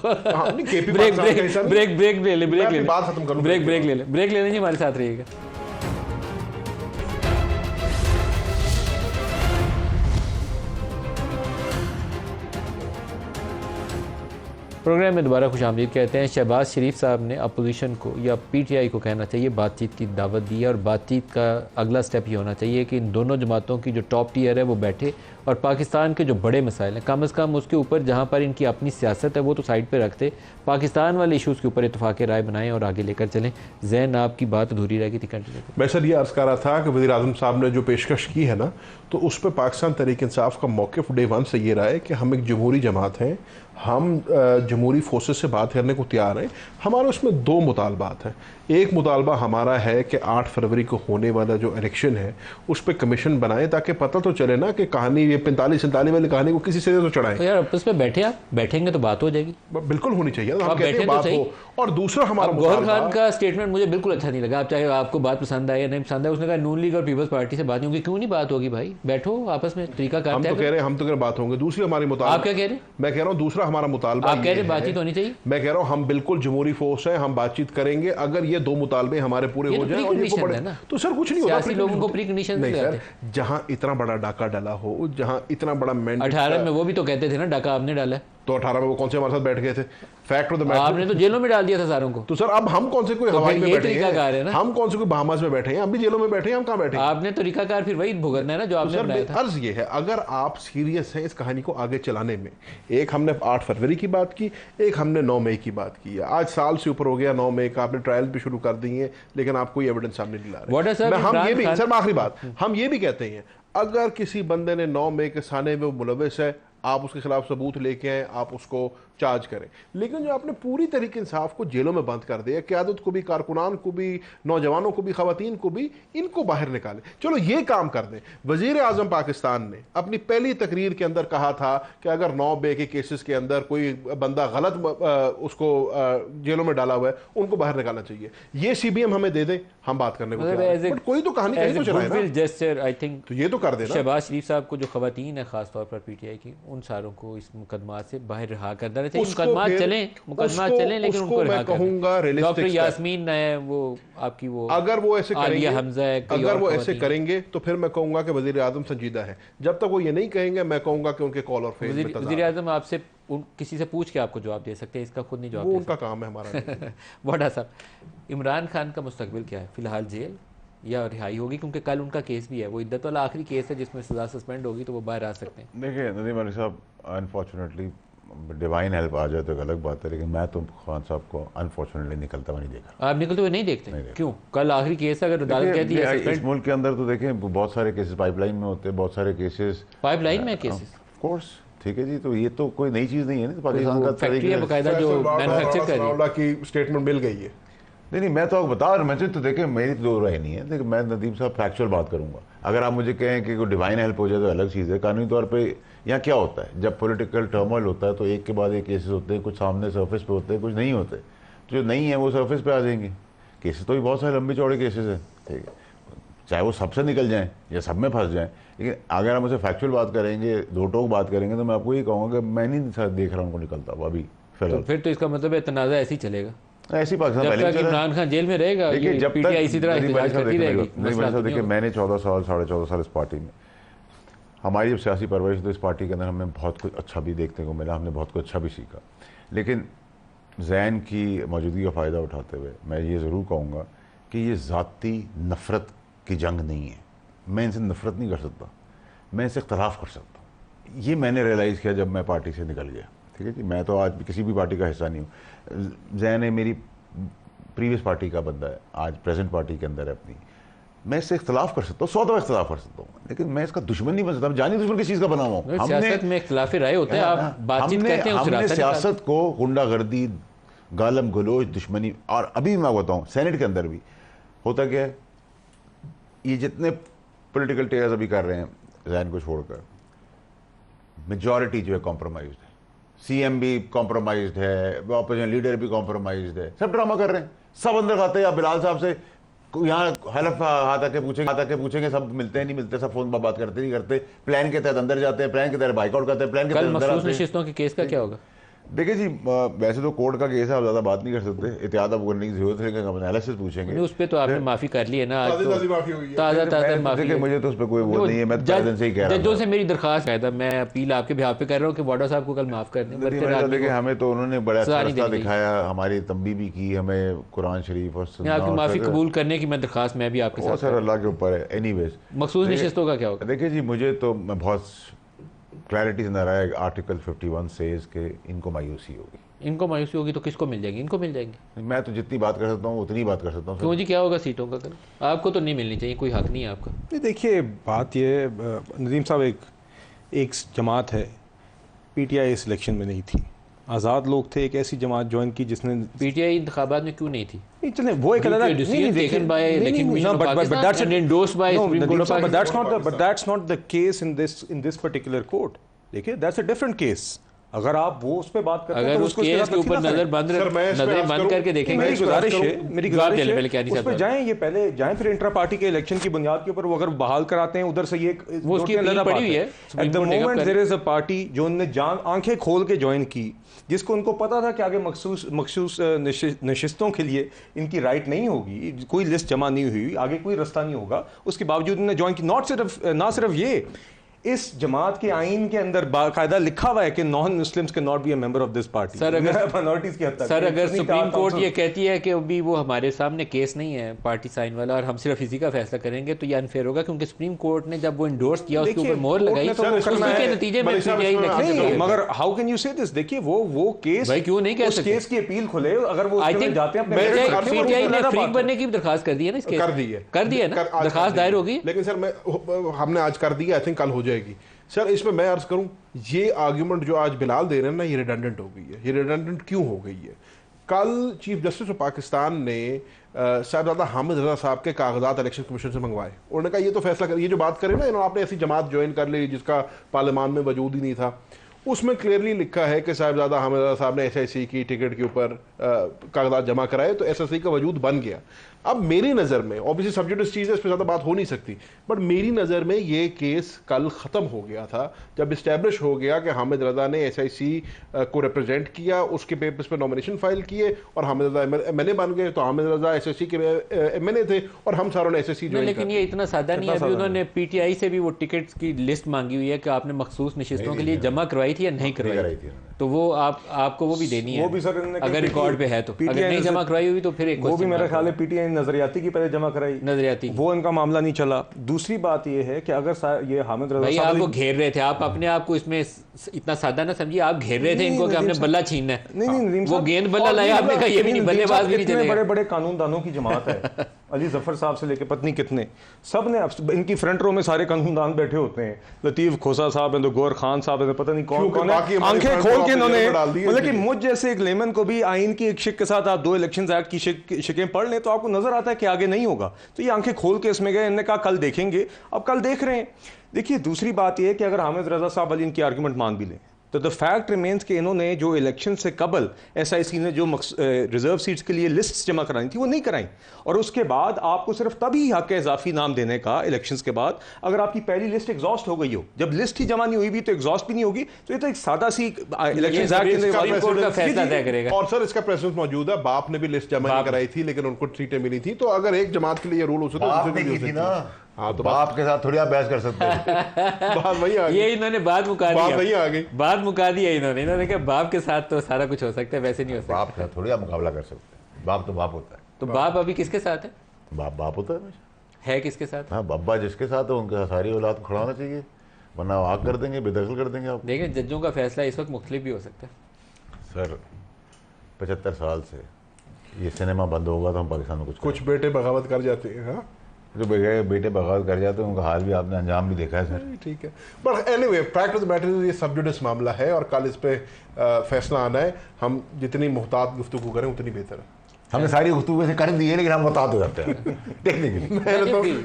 ब्रेक ले लें जी, हमारे साथ रहिएगा। प्रोग्राम में दोबारा खुशामदीद कहते हैं। शहबाज शरीफ साहब ने अपोजिशन को या पीटीआई को कहना चाहिए बातचीत की दावत दी है, और बातचीत का अगला स्टेप ये होना चाहिए कि इन दोनों जमातों की जो टॉप टीयर है वो बैठे और पाकिस्तान के जो बड़े मसाइल हैं कम से कम उसके ऊपर, जहाँ पर इनकी अपनी सियासत है वो तो साइड पर रखते, पाकिस्तान वाले इशूज़ के ऊपर इत्तफाक़ राय बनाएं और आगे लेकर चलें। जैन आपकी बात अधूरी रह गई थी, कंटिन्यू। मैं सर ये अर्ज़ कर रहा था कि वज़ीर आज़म साहब ने जो पेशकश की है ना, तो उस पर पाकिस्तान तहरीक इंसाफ का मौक़िफ़ डे 1 से ये रहा है कि हम एक जमहूरी जमात हैं, हम जमहूरी फोर्सेस से बात करने को तैयार हैं। हमारे उसमें 2 मुतालबात हैं। एक मुतालबा हमारा है कि 8 फरवरी को होने वाला जो इलेक्शन है उस पर कमीशन बनाएं, ताकि पता तो चले ना कि कहानी ये 45-47 वाली कहानी को किसी से तो चढ़ाएं। तो यार आपस में बैठे, आप बैठेंगे तो बात हो जाएगी, बिल्कुल होनी चाहिए, आप बैठे तो सही। और दूसरा हमारा गौहर खान का स्टेटमेंट मुझे बिल्कुल अच्छा नहीं लगा। आप चाहे आपको बात पसंद आए या नहीं पसंद आए, उसने कहा नून लीग और पीपल्स पार्टी से बात नहीं होगी। क्यों नहीं बात होगी भाई, बैठो आपस में तरीका हम तो कह रहे हैं, हम तो कह रहे बात होंगे। दूसरी हमारी मुतालबा, आप क्या कह रहे हैं? मैं कह रहा हूँ दूसरा हमारा मुतालबा, आप कह रहे बातचीत होनी चाहिए। मैं कह रहा हूँ हम बिल्कुल जमहूरी फोर्स है, हम बातचीत करेंगे अगर ये 2 मुतालबे हमारे पूरे हो जाए और ये पड़े तो सर कुछ नहीं होगा। सियासी लोगों को प्री कंडीशन नहीं सर, जहां इतना बड़ा डाका डाला हो, जहां इतना बड़ा 18 में वो भी तो कहते थे ना डाका आपने डाला है, तो 18 में वो कौन से हमारे साथ बैठ गए थे? फैक्ट ऑफ द मैटर, आपने तो जेलों में डाल दिया था सारों को। तो सर अब हम कौन से कोई हवाई में बैठे हैं, हम कौन से कोई बहामास में बैठे हैं, हम भी जेलों में बैठे हैं, हम कहाँ बैठे हैं? आपने तो तरीकाकार फिर वही भुगतना है ना जो आपने बनाया था। अर्ज ये है, अगर आप सीरियस हैं इस कहानी को आगे चलाने में, एक हमने 8 फरवरी की बात की, एक हमने 9 मई की बात की है। आज साल से ऊपर हो गया 9 मई का, आपने ट्रायल भी शुरू कर दी है, लेकिन आप कोई एविडेंस सामने नहीं ला रहे। हम ये भी सर, आखिरी बात, हम ये भी कहते हैं अगर किसी बंदे ने 9 मई के साने में वो मुलविस है, आप उसके खिलाफ सबूत लेके आए, आप उसको चार्ज करें। लेकिन जो आपने पूरी तरीके इंसाफ को जेलों में बंद कर दिया, क़यादत को भी, कारकुनान को भी, नौजवानों को भी, ख़वातीन को भी, इनको बाहर निकालें। चलो ये काम कर दें। वज़ीर आज़म पाकिस्तान ने अपनी पहली तकरीर के अंदर कहा था कि अगर 9 मई के केसेस के अंदर कोई बंदा गलत उसको जेलों में डाला हुआ है, उनको बाहर निकालना चाहिए। ये CBM हमें दे दें, हम बात करने को, कोई तो कहानी कहीं तो चलाए, आई थिंक तो ये तो कर देना। शहबाज शरीफ साहब को जो खवातीन है खासतौर पर PTI की, उन सारों को इस मुकदमा से बाहर रहा कर देना चाहिए। मुकदमा चलें लेकिन उनको मैं कहूंगा डॉक्टर यास्मीन है वो आपकी, वो अगर वो ऐसे करेंगे, हमजा है, अगर वो ऐसे करेंगे तो फिर मैं कहूंगा कि वज़ीर आज़म संजीदा है। जब तक वो ये नहीं कहेंगे, मैं कहूंगा कि उनके कॉल और फेस में तज़ाद। वज़ीर आज़म आपसे किसी से पूछ के आपको जवाब दे सकते हैं, इसका खुद नहीं जवाब, वो उनका काम है, हमारा। बड़ा साहब, इमरान खान का मुस्तकबिल क्या है? फिलहाल जेल या रिहाई होगी? क्योंकि कल उनका केस भी है, वो इद्दत वाला आखिरी केस है जिसमें सजा सस्पेंड होगी, तो वो बाहर आ सकते हैं। देखिए नदीम अली साहब, अनफॉर्चुनेटली डिवाइन हेल्प आ जाए तो एक अलग बात है, लेकिन मैं तो खान साहब को अनफॉर्चुनेटली निकलता हुआ नहीं देखा। आप निकलते हुए नहीं देखते? क्यों? कल आखिरी केस अगर अदालत कहती है इस मुल्क के अंदर, तो देखें बहुत सारे केसेस पाइपलाइन में होते हैं, बहुत सारे केसेस पाइपलाइन में केसेस, ऑफ कोर्स, ठीक है जी। तो ये तो कोई नई चीज़ नहीं है ना, पाकिस्तान का फैक्ट्री है बकायदा जो मैन्युफैक्चर कर रही है की स्टेटमेंट मिल गई है। नहीं, मैं तो आपको बता रहा हूँ, मैं तो देखें मेरी तो दो राय नहीं है। देखिए मैं नदीम साहब फैक्चुअल बात करूँगा। अगर आप मुझे कहें कि कोई डिवाइन हेल्प हो जाए तो अलग चीज़ है। कानूनी तौर पे यहाँ क्या होता है, जब पॉलिटिकल टर्मोइल होता है तो एक के बाद एक केसेस होते हैं, कुछ सामने सरफेस पे होते हैं, कुछ नहीं होते। तो जो नहीं है वो सरफेस पे आ जाएंगे। केसेस तो भी बहुत सारे लंबे चौड़े केसेस हैं, ठीक है, चाहे वो सबसे निकल जाएँ या सब में फंस जाएँ। लेकिन अगर आप मुझसे फैक्चुअल बात करेंगे, दो टोक बात करेंगे, तो मैं आपको ये कहूँगा कि मैं नहीं देख रहा हूँ उनको निकलता हुआ अभी फिलहाल। तो फिर तो इसका मतलब है तनाज़ा ऐसे ही चलेगा। ऐसी पाकिस्तान जब पहले भी तक चला है। इमरान खान जेल में रहेगा देखिए ये जब तक पीटीआई इसी तरह नदीम एहतजाज भाई साहब करती देखिए, रहेगी, नदीम मसला भाई साहब नहीं देखिए, होगा। मैंने 14 साल 14.5 साल इस पार्टी में, हमारी जब सियासी परवरिश तो इस पार्टी के अंदर हमें बहुत कुछ अच्छा भी देखने को मिला, हमने बहुत कुछ अच्छा भी सीखा, लेकिन जैन की मौजूदगी का फ़ायदा उठाते हुए मैं ये ज़रूर कहूँगा कि ये ज़ाती नफ़रत की जंग नहीं है। मैं इनसे नफ़रत नहीं कर सकता, मैं इनसे इख्तलाफ कर सकता हूँ। ये मैंने रियलाइज़ किया जब मैं पार्टी से निकल गया। ठीक है जी, मैं तो आज भी किसी भी पार्टी का हिस्सा नहीं हूँ। जैन है मेरी प्रीवियस पार्टी का बंदा है, आज प्रेजेंट पार्टी के अंदर है अपनी। मैं इससे इख्तलाफ कर सकता हूँ, 100 दफ़ा इख्तलाफ कर सकता हूँ, लेकिन मैं इसका दुश्मन नहीं बन सकता। मैं जानी दुश्मन किस चीज़ का बना हुआ हूँ। सियासत में इख्तिलाफ राय होते हैं, आप बातचीत करते हैं, उस हमने रास्ते सियासत को गुंडागर्दी, गालम गलोच, दुश्मनी, और अभी मैं बताऊँ सेनेट के अंदर भी होता क्या है, ये जितने पॉलिटिकल टेयर्स अभी कर रहे हैं जैन को छोड़कर, मेजॉरिटी जो है कॉम्प्रोमाइज्ड है। सीएम भी कॉम्प्रोमाइज्ड है, ऑपोजिशन लीडर भी कॉम्प्रोमाइज्ड है, सब ड्रामा कर रहे हैं, सब अंदर खाते हैं। आप बिलाल साहब से यहाँ हलफ हाथ आके पूछेंगे, सब मिलते हैं नहीं मिलते, सब फोन पर बात करते नहीं करते, प्लान के तहत अंदर जाते हैं, प्लान के तहत बाइकआउट करते हैं, प्लान के तहत कल अंदर मखसूस आते हैं। नशिस्तों के केस का क्या होगा? देखिए जी, वैसे तो कोर्ट का केस है, आप ज़्यादा बात नहीं कर सकते, एहतियात अब करने की जरूरत है, हम एनालिसिस पूछेंगे। उस पर तो आपने माफ़ी कर ली है ना, आज ताज़ी तो माफ़ी हुई है। ताज़ा माफ़ी देखिए है। मुझे तो उस पर कोई वो नहीं है, मैं तो पहले दिन से ही कह रहा जजों था। से मेरी दरखास्त है, मैं अपील आपके बिहाफ पे कर रहा हूँ कि वाडा साहब को कल माफ़ कर दें। देखिए हमें तो उन्होंने बड़ा अच्छा सजा नहीं रास्ता देनी दिखाया, हमारी तंबी भी की, हमें कुरान शरीफ और सुन्ना आपकी और माफ़ी फिर- कबूल करने की मैं दरखास्त मैं भी आपके वो साथ सर अल्लाह के ऊपर है। एनीवेज, मखसूस नशिस्तों का क्या होगा? देखिए जी, मुझे तो मैं बहुत क्लैरिटी से नजर आया, आर्टिकल 51 सेज के इनको मायूसी होगी। इनको मायूसी होगी तो किसको मिल जाएगी? इनको मिल जाएंगे। मैं तो जितनी बात कर सकता हूँ उतनी बात कर सकता हूँ। क्यों जी, क्या होगा सीटों का? कल आपको तो नहीं मिलनी चाहिए, कोई हक नहीं है आपका। नहीं, देखिए बात ये नदीम साहब, एक जमात है, पीटीआई इस इलेक्शन में नहीं थी, आज़ाद लोग थे, एक ऐसी जमात ज्वाइन की जिसने पीटीआई इंतखाबात में क्यों नहीं थी? नहीं चले वो एक अलग that's not the case in this particular court. देखिए that's a different case. अगर आप वो उस पे बात करते हैं अगर तो उस उसको केस के ऊपर नजर बंद नजरें बंद करके देखेंगे। मेरी गुजारिश है उस पर है जाएं, ये पहले जाएं, फिर इंट्रा पार्टी के इलेक्शन की बुनियाद के ऊपर वो अगर बहाल कराते हैं उधर से, ये वो उसकी अपील पड़ी हुई है। At the moment there is a party जो उन्होंने जान आंखें खोल के ज्वाइन की, जिसको उनको पता था कि आगे मखसूस नशिस्तों के लिए इनकी राइट नहीं होगी, कोई लिस्ट जमा नहीं हुई, आगे कोई रास्ता नहीं होगा, उसके बावजूद उन्होंने ज्वाइन की। ना सिर्फ ये, इस जमात के आइन के अंदर बाकायदा लिखा हुआ है कि non Muslims can not be a member of this party. Sir अगर माइनॉरिटीज की हद तक, सर अगर सुप्रीम कोर्ट ये कहती है कि अभी वो हमारे सामने केस नहीं है पार्टी साइन वाला और हम सिर्फ इसी का फैसला करेंगे, तो ये अनफेयर होगा, क्योंकि सुप्रीम कोर्ट ने जब वो इंडोर्स किया उसके ऊपर मोहर लगाई, उसके नतीजे में पीटीआई इलेक्शन। मगर हाउ कैन यू से दिस? देखिए वो केस, भाई क्यों नहीं कह उस सकते? केस की अपील खुले, अगर वो आई थिंक जाते हैं पीटीआई ने फ्रीक बनने की दरखास्त कर दी है ना, इसके कर दी है ना, दरखास्त दायर होगी। लेकिन सर हमने आज कर दी है, आई थिंक कल हो जाएगी। सर इसमें मैं अर्ज करूं, ये आर्ग्यूमेंट जो आज बिलाल दे रहे हैं ना, ये रिडंडेंट हो गई है। ये रिडंडेंट क्यों हो गई है? कल चीफ जस्टिस ऑफ पाकिस्तान ने साहिबजादा हामिद रजा साहब के कागजात इलेक्शन कमीशन से मंगवाए। उन्होंने कहा ये तो फैसला कर, ये जो बात करें ना इन्होंने, आपने ऐसी जमात ज्वाइन कर ली जिसका पार्लियामान में वजूद ही नहीं था, उसमें क्लियरली लिखा है कि साहिबजादा हामिद रजा साहब ने एसआईसी की टिकट के ऊपर कागजात जमा कराए, तो एसआईसी का वजूद बन गया। अब मेरी नज़र में, ऑब्वियसली सब्जेक्टिव चीज़ है, इस पर ज़्यादा बात हो नहीं सकती, बट मेरी नज़र में ये केस कल ख़त्म हो गया था जब इस्टेब्लिश हो गया कि हामिद रजा ने एसआईसी को रिप्रेजेंट किया, उसके पेपर्स पर नॉमिनेशन फाइल किए और हामिद रजा एमएनए बन गए। तो हामिद रजा एसआईसी के एमएनए थे और हम सारों ने एसआईसी ज्वाइन। लेकिन ये इतना सादा नहीं है। अभी उन्होंने पीटीआई से भी वो टिकट्स की लिस्ट मांगी हुई है कि आपने मखसूस नशिस्तों के लिए जमा करवाई थी या नहीं करवाई थी, तो वो आपको वो भी देनी है, वो भी सर अगर रिकॉर्ड पे है तो। अगर नहीं जमा करवाई हुई तो फिर एक वो भी मेरा ख्याल है पीटीआई नजरियाती की पहले जमा कराई, नजरियाती, वो इनका मामला नहीं चला। दूसरी बात ये है कि अगर ये हामिद रजा भाई आपको घेर रहे थे, आप अपने आप को इसमें इतना सादा ना समझिए, आप घेर रहे थे इनको कि हमने बल्ला छीनना है। नहीं, वो गेंद बल्ला लाया, आपने कहा ये भी नहीं, बल्लेबाज भी नहीं चलेगा। बड़े बड़े कानूनदानों की जमात है, अली जफर साहब से लेके पत्नी कितने, सब ने इनकी फ्रंट रो में सारे कानूनदान बैठे होते हैं, लतीफ खोसा साहब है, तो गौर खान साहब है, पता नहीं कौन कौन है, आंखें खोल के इन्होंने, मतलब कि मुझ जैसे एक लेमन को भी आइन की एक शिक के साथ आप 2 इलेक्शन एक्ट की शिकें पढ़ लें तो आपको नजर आता है कि आगे नहीं होगा। तो ये आंखें खोल के इसमें गए, इन्होंने कहा कल देखेंगे, अब कल देख रहे हैं। देखिए दूसरी बात यह है कि अगर हामिद रजा साहब अली इनकी आर्गूमेंट मान भी लें तो द फैक्ट रिमेन्स कि इन्होंने जो इलेक्शन से कबल SIC ने जो रिजर्व सीट्स के लिए लिस्ट्स जमा कराई थी वो नहीं कराई, और उसके बाद आपको सिर्फ तभी हक है इजाफी नाम देने का इलेक्शंस के बाद अगर आपकी पहली लिस्ट एग्जॉस्ट हो गई हो। जब लिस्ट ही जमा नहीं हुई भी तो एग्जॉस्ट भी नहीं होगी। तो ये तो एक सादा सी इलेक्शन एक्ट। और सर इसका प्रेसिडेंट मौजूद है, बाप ने भी लिस्ट जमा नहीं कराई थी लेकिन उनको सीटें मिली थी। तो अगर एक जमात के लिए रूल हो सकता बाप ने की थी ना, हाँ, तो बाप के साथ थोड़ी आप बहस कर सकते हैं। बात वही आ गई, ये इन्होंने बात मुका बात दिया, वही आ गई, बात मुका दिया इन्होंने कहा बाप के साथ तो सारा कुछ हो सकता है, वैसे नहीं हो सकता। बाप के साथ थोड़ी आप मुकाबला कर सकते हैं, बाप तो बाप होता है। तो बाप अभी किसके साथ है? बाप बाप होता है हमेशा। है किसके साथ? हाँ, बब्बा जिसके साथ है उनके सारी औलाद को खड़ा होना चाहिए, वरना आग कर देंगे, बेदखल कर देंगे आप। देखें जजों का फैसला इस वक्त मुख्तलिफ भी हो सकता है। सर 75 साल से ये सिनेमा बंद होगा तो हम पाकिस्तान में कुछ बेटे बगावत कर जाते हैं। हाँ, जो बेटे बगावत कर जाते हैं उनका हाल भी आपने अंजाम भी देखा है सर। ठीक है, but anyway fact of the matter ये सब जुडिस मामला है और कल इस पे फैसला आना है। हम जितनी मुहतात गुफ्तगू करें उतनी बेहतर है। हमने सारी गुफ्तगू वैसे कर दी है लेकिन हम मुहतात हो जाते हैं टेक्निकली।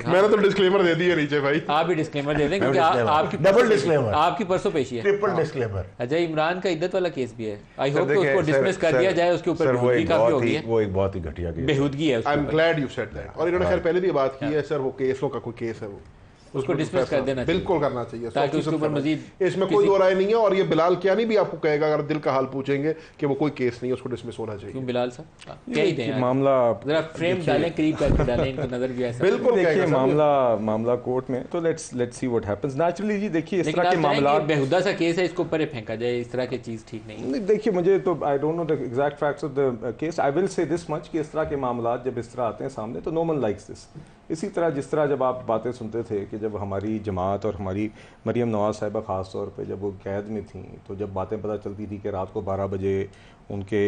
मैंने तो डिस्क्लेमर दे दी है नीचे भाई। आप भी डिस्क्लेमर दे दें क्योंकि आपकी डबल डिस्क्लेमर, आपकी परसों पेशी है, ट्रिपल डिस्क्लेमर। अच्छा, इमरान का इद्दत वाला केस भी है। आई होप कि उसको डिसमिस कर दिया जाए, उसके ऊपर बेहूदगी काफी हो गई है। वो एक बहुत ही घटिया केस, बेहूदगी है। I am glad you said that. और इन्होंने खैर पहले भी बात की है सर, वो केसों का कोई केस है वो उसको डिसमिस कर देना चाहिए, बिल्कुल करना चाहिए ताकि उसके ऊपर मजीद इसमें कोई दो राय नहीं है। और ये बिलाल कियानी भी आपको कहेगा अगर दिल का हाल पूछेंगे कि वो कोई केस नहीं है, उसको डिसमिस होना चाहिए। क्यों बिलाल साहब क्या ही दें मामला जरा फ्रेम डालें, करीब करके डालें, इनको नजर भी ऐसा। बिल्कुल देखिए मामला कोर्ट में, तो let's see what happens. Naturally जी देखिए इस तरह के मामला बेहुदा सा केस है, इसको ऊपर फेंका जाए, इस तरह की चीज ठीक नहीं है। देखिए मुझे तो I don't know the exact facts of the case. I will say this much कि इस तरह के मामला जब इस तरह आते हैं सामने तो नो वन लाइक्स दिस। इसी तरह जिस तरह जब आप बातें सुनते थे कि जब हमारी जमात और हमारी मरियम नवाज़ साहिबा ख़ास तौर पे जब वो कैद में थी तो जब बातें पता चलती थी कि रात को 12 बजे उनके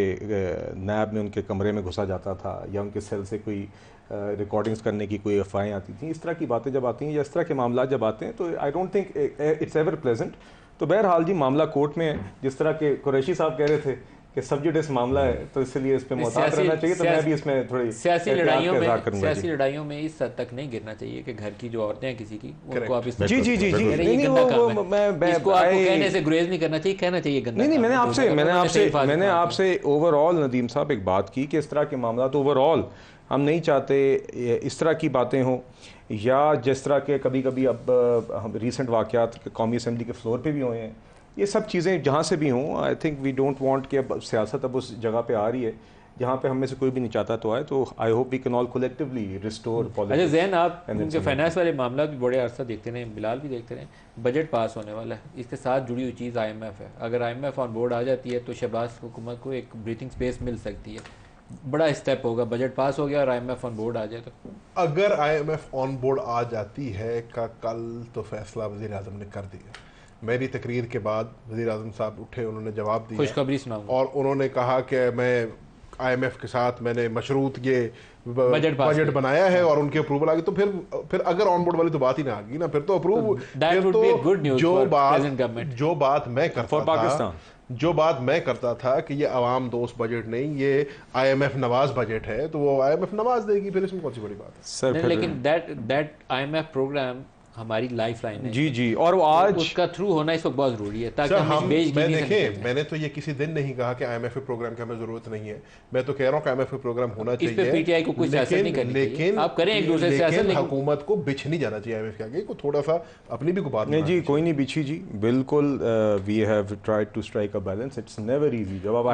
नैब में उनके कमरे में घुसा जाता था या उनके सेल से कोई रिकॉर्डिंग्स करने की कोई अफवाहें आती थी, इस तरह की बातें जब आती हैं या इस तरह के मामला जब आते हैं तो आई don't think it's ever pleasant. तो बहरहाल जी मामला कोर्ट में है, जिस तरह के कुरैशी साहब कह रहे थे कि सब्जुडिस मामला है तो इसलिए इस पे मोहतात रहना चाहिए। तो मैं भी इसमें थोड़ी सियासी लड़ाइयों में इस हद तक नहीं गिरना चाहिए कि घर की जो औरतें हैं किसी की, उनको आप इस जी नहीं वो मैं इसको आपको कहने से गुरेज नहीं करना चाहिए, कहना चाहिए गंदा। नहीं मैंने आपसे ओवरऑल नदीम साहब एक बात की कि इस तरह के मामला तो ओवरऑल हम नहीं चाहते इस तरह की बातें हों, या जिस तरह के कभी कभी अब हम रिसेंट वाक़यात कौमी असम्बली के फ्लोर पे भी हुए हैं, ये सब चीज़ें जहाँ से भी हों। I think we don't want कि अब सियासत अब उस जगह पे आ रही है जहाँ पे हम में से कोई भी नहीं चाहता तो आए। तो I hope we can all collectively restore politics. अच्छा ज़ैन, आप उनके फाइनेंस वाले मामला भी बड़े अरसा देखते रहे, बिलाल भी देखते रहे। बजट पास होने वाला है, इसके साथ जुड़ी हुई चीज़ IMF है। अगर IMF ऑन बोर्ड आ जाती है तो शहबाज हुकूमत को एक ब्रीथिंग स्पेस मिल सकती है, बड़ा स्टेप होगा। बजट पास हो गया और IMF ऑन बोर्ड आ जाए तो अगर IMF ऑन बोर्ड आ जाती है का कल तो फैसला वज़ीर आज़म ने कर दिया। मेरी तकरीर के बाद वज़ीर आज़म साहब उठे, उन्होंने जवाब दिया, खुशखबरी सुनाऊंगा, और उन्होंने कहा कि मैं IMF के साथ मैंने मशरूत ये बजट बनाया है और उनके अप्रूवल आ गई। तो फिर अगर ऑन बोर्ड वाली तो बात ही ना आ गई ना, फिर तो अप्रूव जो बात मैं करता था कि ये अवाम दोस्त बजट नहीं, ये IMF नवाज बजट है, तो वो IMF नवाज देगी, फिर इसमें कौन सी बड़ी बात है। लेकिन दैट IMF प्रोग्राम हमारी लाइफ लाइन है जी और वो आज उसका थ्रू होना इस वक्त बहुत जरूरी है ताकि हम मैंने तो ये किसी दिन नहीं कहा कि IMF प्रोग्राम की हमें जरूरत नहीं है। मैं तो कह रहा हूँ कि IMF प्रोग्राम होना चाहिए, इस पे PTI को कोई सियासत नहीं करनी, लेकिन आप करें एक दूसरे से सियासत, लेकिन हुकूमत को बिछ नहीं जाना चाहिए IMF के आगे, को थोड़ा सा अपनी भी बात नहीं जी, कोई नहीं बिछी जी, बिल्कुल we have tried to strike a balance. It's never easy जब आप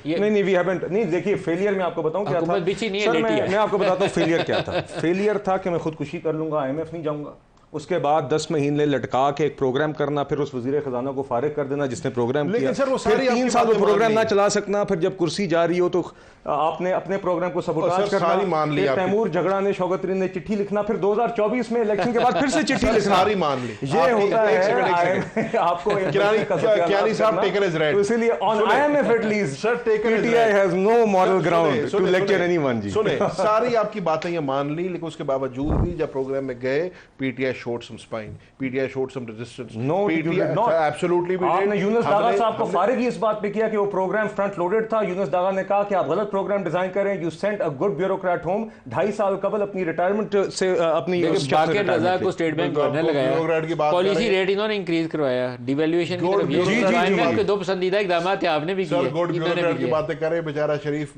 नहीं वी हैवंट नहीं। देखिए फेलियर में आपको बताऊं क्या था, मैं आपको बताता हूँ फेलियर क्या था। फेलियर था कि मैं खुदकुशी कर लूंगा, IMF नहीं जाऊंगा, उसके बाद 10 महीने लटका के एक प्रोग्राम करना, फिर उस वजीर खजाना को फारिग कर देना जिसने प्रोग्राम किया, फिर 3 साल वो प्रोग्राम ना चला सकना, फिर जब कुर्सी जा रही हो तो आपने अपने प्रोग्राम को सबोटाज करना, तैमूर झगड़ा ने शौकत तरीन ने चिट्ठी लिखना, फिर 2024 में इलेक्शन के बाद फिर से चिट्ठी लिखना, सारी मान ली। ये होता है आपको कियानी साहब टेकन इज राइट। इसलिए on IMF at least PTI has no moral ground to lecture anyone जी। सुने, सारी आपकी बातें ये मान ली, लेकिन उसके बावजूद भी जब प्रोग्राम में गए PTI showed some spine. PTI showed some resistance. No, you did not. Absolutely we did. आपने यूनुस दागा हमने- साहब को हमने- फारिग ही इस बात पे किया कि वो प्रोग्राम फ्रंट लोडेड था। यूनुस दागा ने कहा कि आप गलत प्रोग्राम डिजाइन करें। You sent a good bureaucrat home. 2.5 साल कबल अपनी रिटायरमेंट से अपनी बाकिर रजा को स्टेट बैंक गवर्नर bureaucrat की लगाया, बात पॉलिसी कर रहे हैं। रेट इन्होंने इंक्रीज करवाया, डिवैल्यूएशन की Gold तरफ ये bureaucrat प्राइम की बैंक के बात- 2 पसंदीदा इकदाम थे, आपने भी किए, सर गुड इन्होंने ब्यूरोक्रेट भी की किए। बातें करें, बेचारा शरीफ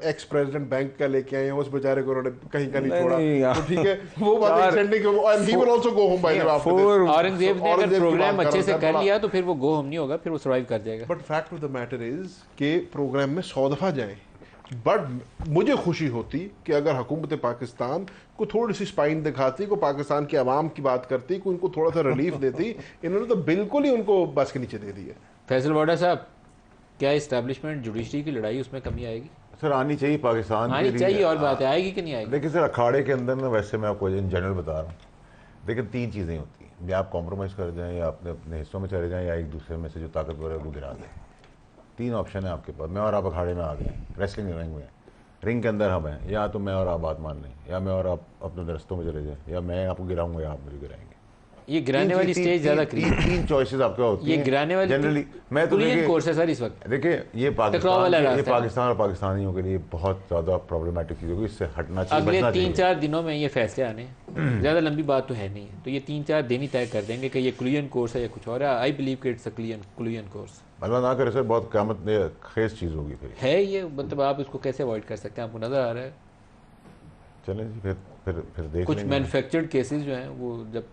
एक्स प्रेसिडेंट बैंक का लेके आए हैं, उस बेचारे को उन्होंने कहीं का नहीं नहीं, छोड़ा। नहीं, तो ठीक है, वो बात चार- extending and he will also go home by the after this. Aurangzeb ने अगर औरंगजेब की प्रोग्राम बात अच्छे से रहा कर था, लिया तो फिर वो गो होम नहीं होगा, फिर वो सर्वाइव कर जाएगा। But fact of the matter is कि प्रोग्राम में 100 दफा जाएं, बट मुझे खुशी होती कि अगर हुकूमत पाकिस्तान को थोड़ी सी स्पाइन दिखाती, को पाकिस्तान की आवाम की बात करती, को उनको थोड़ा सा रिलीफ देती। इन्होंने तो बिल्कुल ही उनको बस के नीचे दे दिया। फैसल वाडा साहब, क्या इस्टेब्लिशमेंट जुडिशरी की लड़ाई उसमें कमी आएगी? सर आनी चाहिए पाकिस्तान आनी के लिए। चाहिए, और बात है, आएगी कि नहीं आएगी? देखिए सर, अखाड़े के अंदर ना, वैसे मैं आपको इन जनरल बता रहा हूँ, देखिए 3 चीज़ें होती हैं, या आप कॉम्प्रोमाइज़ कर जाएं, या अपने अपने हिस्सों में चले जाएं, या एक दूसरे में से जो ताकतवर है वो गिरा दें। 3 ऑप्शन है आपके पास। मैं और आप अखाड़े में आ गए, रेसलिंग रिंग में, रिंग के अंदर हम हैं, या तो मैं और आप बात मान लें, या मैं और आप अपने रास्तों में चले जाएं, या मैं आपको गिराऊंगा या आप मुझे गिराएंगे। ये गिराने वाली स्टेज ज्यादा तीन चॉइसेस आपके होती ये हैं गिराने वाली जनरली। मैं तो कुलियन कोर्स है सर इस वक्त। देखिए ये टकराव वाला रास्ता है। पाकिस्तान और पाकिस्तानियों के लिए बहुत ज़्यादा प्रॉब्लमेटिक चीज़ होगी, इससे हटना चाहिए, अगले बचना चाहिए। 3-4 दिनों में ये फैसले आने हैं, ज्यादा लंबी बात तो है नहीं है, तो ये 3-4 दिन ही तय कर देंगे कि ये कुलियन कोर्स है या कुछ और है। आई बिलीव कि इट्स अ कुलियन कोर्स अल्लाह ना करे सर, बहुत क़यामत खेज चीज़ होगी फिर। है ये, मतलब आप इसको कैसे अवॉइड कर सकते हैं? आपको नजर आ रहा है चलें जी, फिर देख कुछ लेंगे। मैन्युफैक्चर्ड केसेस जो हैं वो जब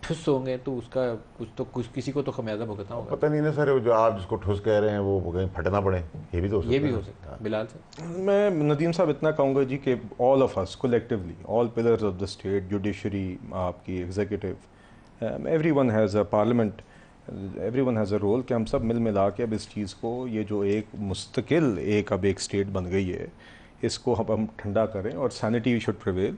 ठुस होंगे तो उसका कुछ किसी को तो खमियाजा भुगतना होगा। पता नहीं ना सर, जो आप जिसको ठुस कह रहे हैं वो कहीं फटना पड़े, ये भी तो हो सकता ये है। भी हो सकता है। बिलाल सर, मैं नदीम साहब इतना कहूँगा जी कि all of us collectively, all pillars of the state, judiciary, आपकी executive, everyone has a parliament, everyone has a role, कि हम सब मिल मिला के अब इस चीज़ को, ये जो एक मुस्तकिल अब एक स्टेट बन गई है, इसको हम ठंडा करें और सैनिटी शुड प्रिवेल,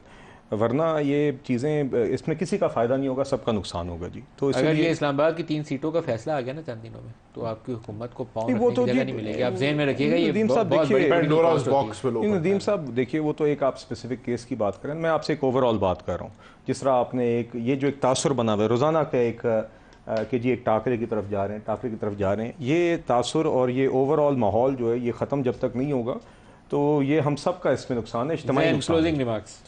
वरना ये चीज़ें, इसमें किसी का फ़ायदा नहीं होगा, सबका नुकसान होगा जी। तो अगर ये इसलिए इस्लामाबाद की 3 सीटों का फैसला आ गया ना चंद दिनों में, तो आपकी हुकूमत को पाँव नहीं, वो रखने तो की जगह जी- नहीं मिलेगी। आप ज़हन में रखिएगा, ये नदीम बहुत साहब बहुत देखिए, बड़ी Pandora's cost होती है। box will नहीं, open. नदीम साहब देखिए, वो तो एक आप स्पेसिफिक केस की बात करें, मैं आपसे एक ओवरऑल बात कर रहा हूँ। जिस तरह आपने ये जो एक तासुर बना हुआ है रोज़ाना का, एक कि जी एक टाकरे की तरफ जा रहे हैं, टाकरे की तरफ जा रहे हैं, ये तासुर और ये ओवरऑल माहौल जो है, ये ख़त्म जब तक नहीं होगा तो ये हम सब का इसमें नुकसान है, इज्तिमाई नुकसान है। क्लोजिंग रिमार्क्स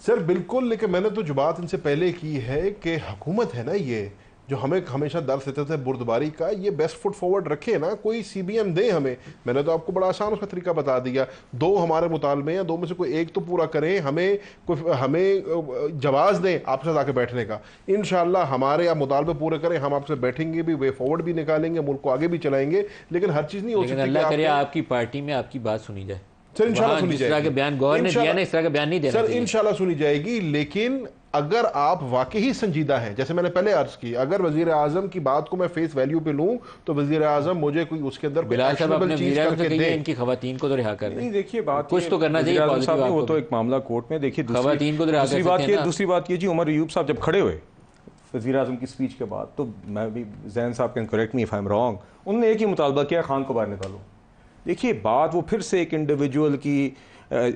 सर बिल्कुल, लेकिन मैंने तो जो बात इनसे पहले की है कि हुकूमत है ना, ये जो हमें हमेशा दर्द देते थे बुर्दबारी का, ये बेस्ट फुट फॉरवर्ड रखे ना, कोई सीबीएम दे हमें। मैंने तो आपको बड़ा आसान उसका तरीका बता दिया, 2 हमारे मुतालबे हैं, 2 में से कोई एक तो पूरा करें, हमें जवाब दें आपसे जाके बैठने का। इंशाल्लाह हमारे आप मुतालबे पूरे करें, हम आपसे बैठेंगे भी, वे फॉरवर्ड भी निकालेंगे, मुल्क को आगे भी चलाएंगे। लेकिन हर चीज़ नहीं हो लेकिन सकती अल्लाह करे कि आपकी पार्टी में आपकी बात सुनी जाए। सर इंशाल्लाह वहाँ सुनी जिस तरह जाएगी। के बयान गौर ने दिया ना, इस तरह का बयान नहीं देना सर चाहिए। इंशाल्लाह सुनी जाएगी, लेकिन अगर आप वाकई ही संजीदा हैं, जैसे मैंने पहले अर्ज की, अगर वजीर आजम की बात को मैं फेस वैल्यू पे लूं तो वजीर आजम मुझे कोई उसके अंदर कोई बिलाल साहब actionable अपने चीज मीडिया को करके कहिए दे। इनकी खवातीन को तो रिहा कर नहीं दें। देखिए, बात कुछ ये- तो करना चाहिए वज़ीर आज़म पॉजिटिव साहब ने, वो आपको तो भी। एक मामला कोर्ट में, देखिए खवातीन को तो रिहा कर दूसरी सकते बात हैं ये ना। दूसरी बात ये जी, उमर अयूब साहब जब खड़े हुए वज़ीर आज़म की स्पीच के बाद, तो मैं भी, जैन साहब can correct me if I am wrong, उन्होंने एक ही मुतालबा किया, खान को बाहर निकालो। देखिए बात वो फिर से एक इंडिविजुअल की,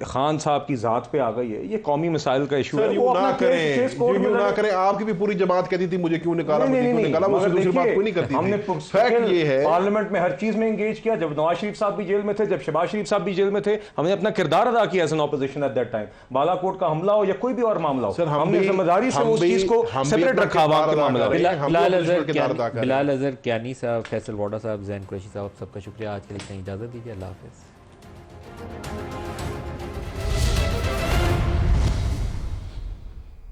खान साहब की ज़ात पे आ गई है। ये कौमी मसाइल का इशू है, सर वो यूं अपना ना करें, केस कोर्ट में यूं ना लड़े। करें। आपकी भी पूरी जमात कहती थी मुझे क्यों निकाला, नहीं, मुझे नहीं, क्यों नहीं, निकाला, मुझसे मगर दूसरी बात देखिए, कोई नहीं करती हमने थी। फैक्ट ये है, पार्लियामेंट में हर चीज में एंगेज किया। जब नवाज शरीफ साहब भी जेल में थे, जब शहबाज शरीफ साहब भी जेल में थे, हमने अपना किरदार अदा किया as an opposition at that time. Balakot का हमला हो या कोई भी और मामला हो, सर, हमने जिम्मेदारी से उस चीज को सेपरेट रखा वहां के मामला में। बिलाल अजहर, क्यानी साहब, फैसल वाडा साहब, जैन कुरैशी साहब, सबका शुक्रिया। आज के लिए इजाज़त दीजिए। अल्लाह हाफ़िज़।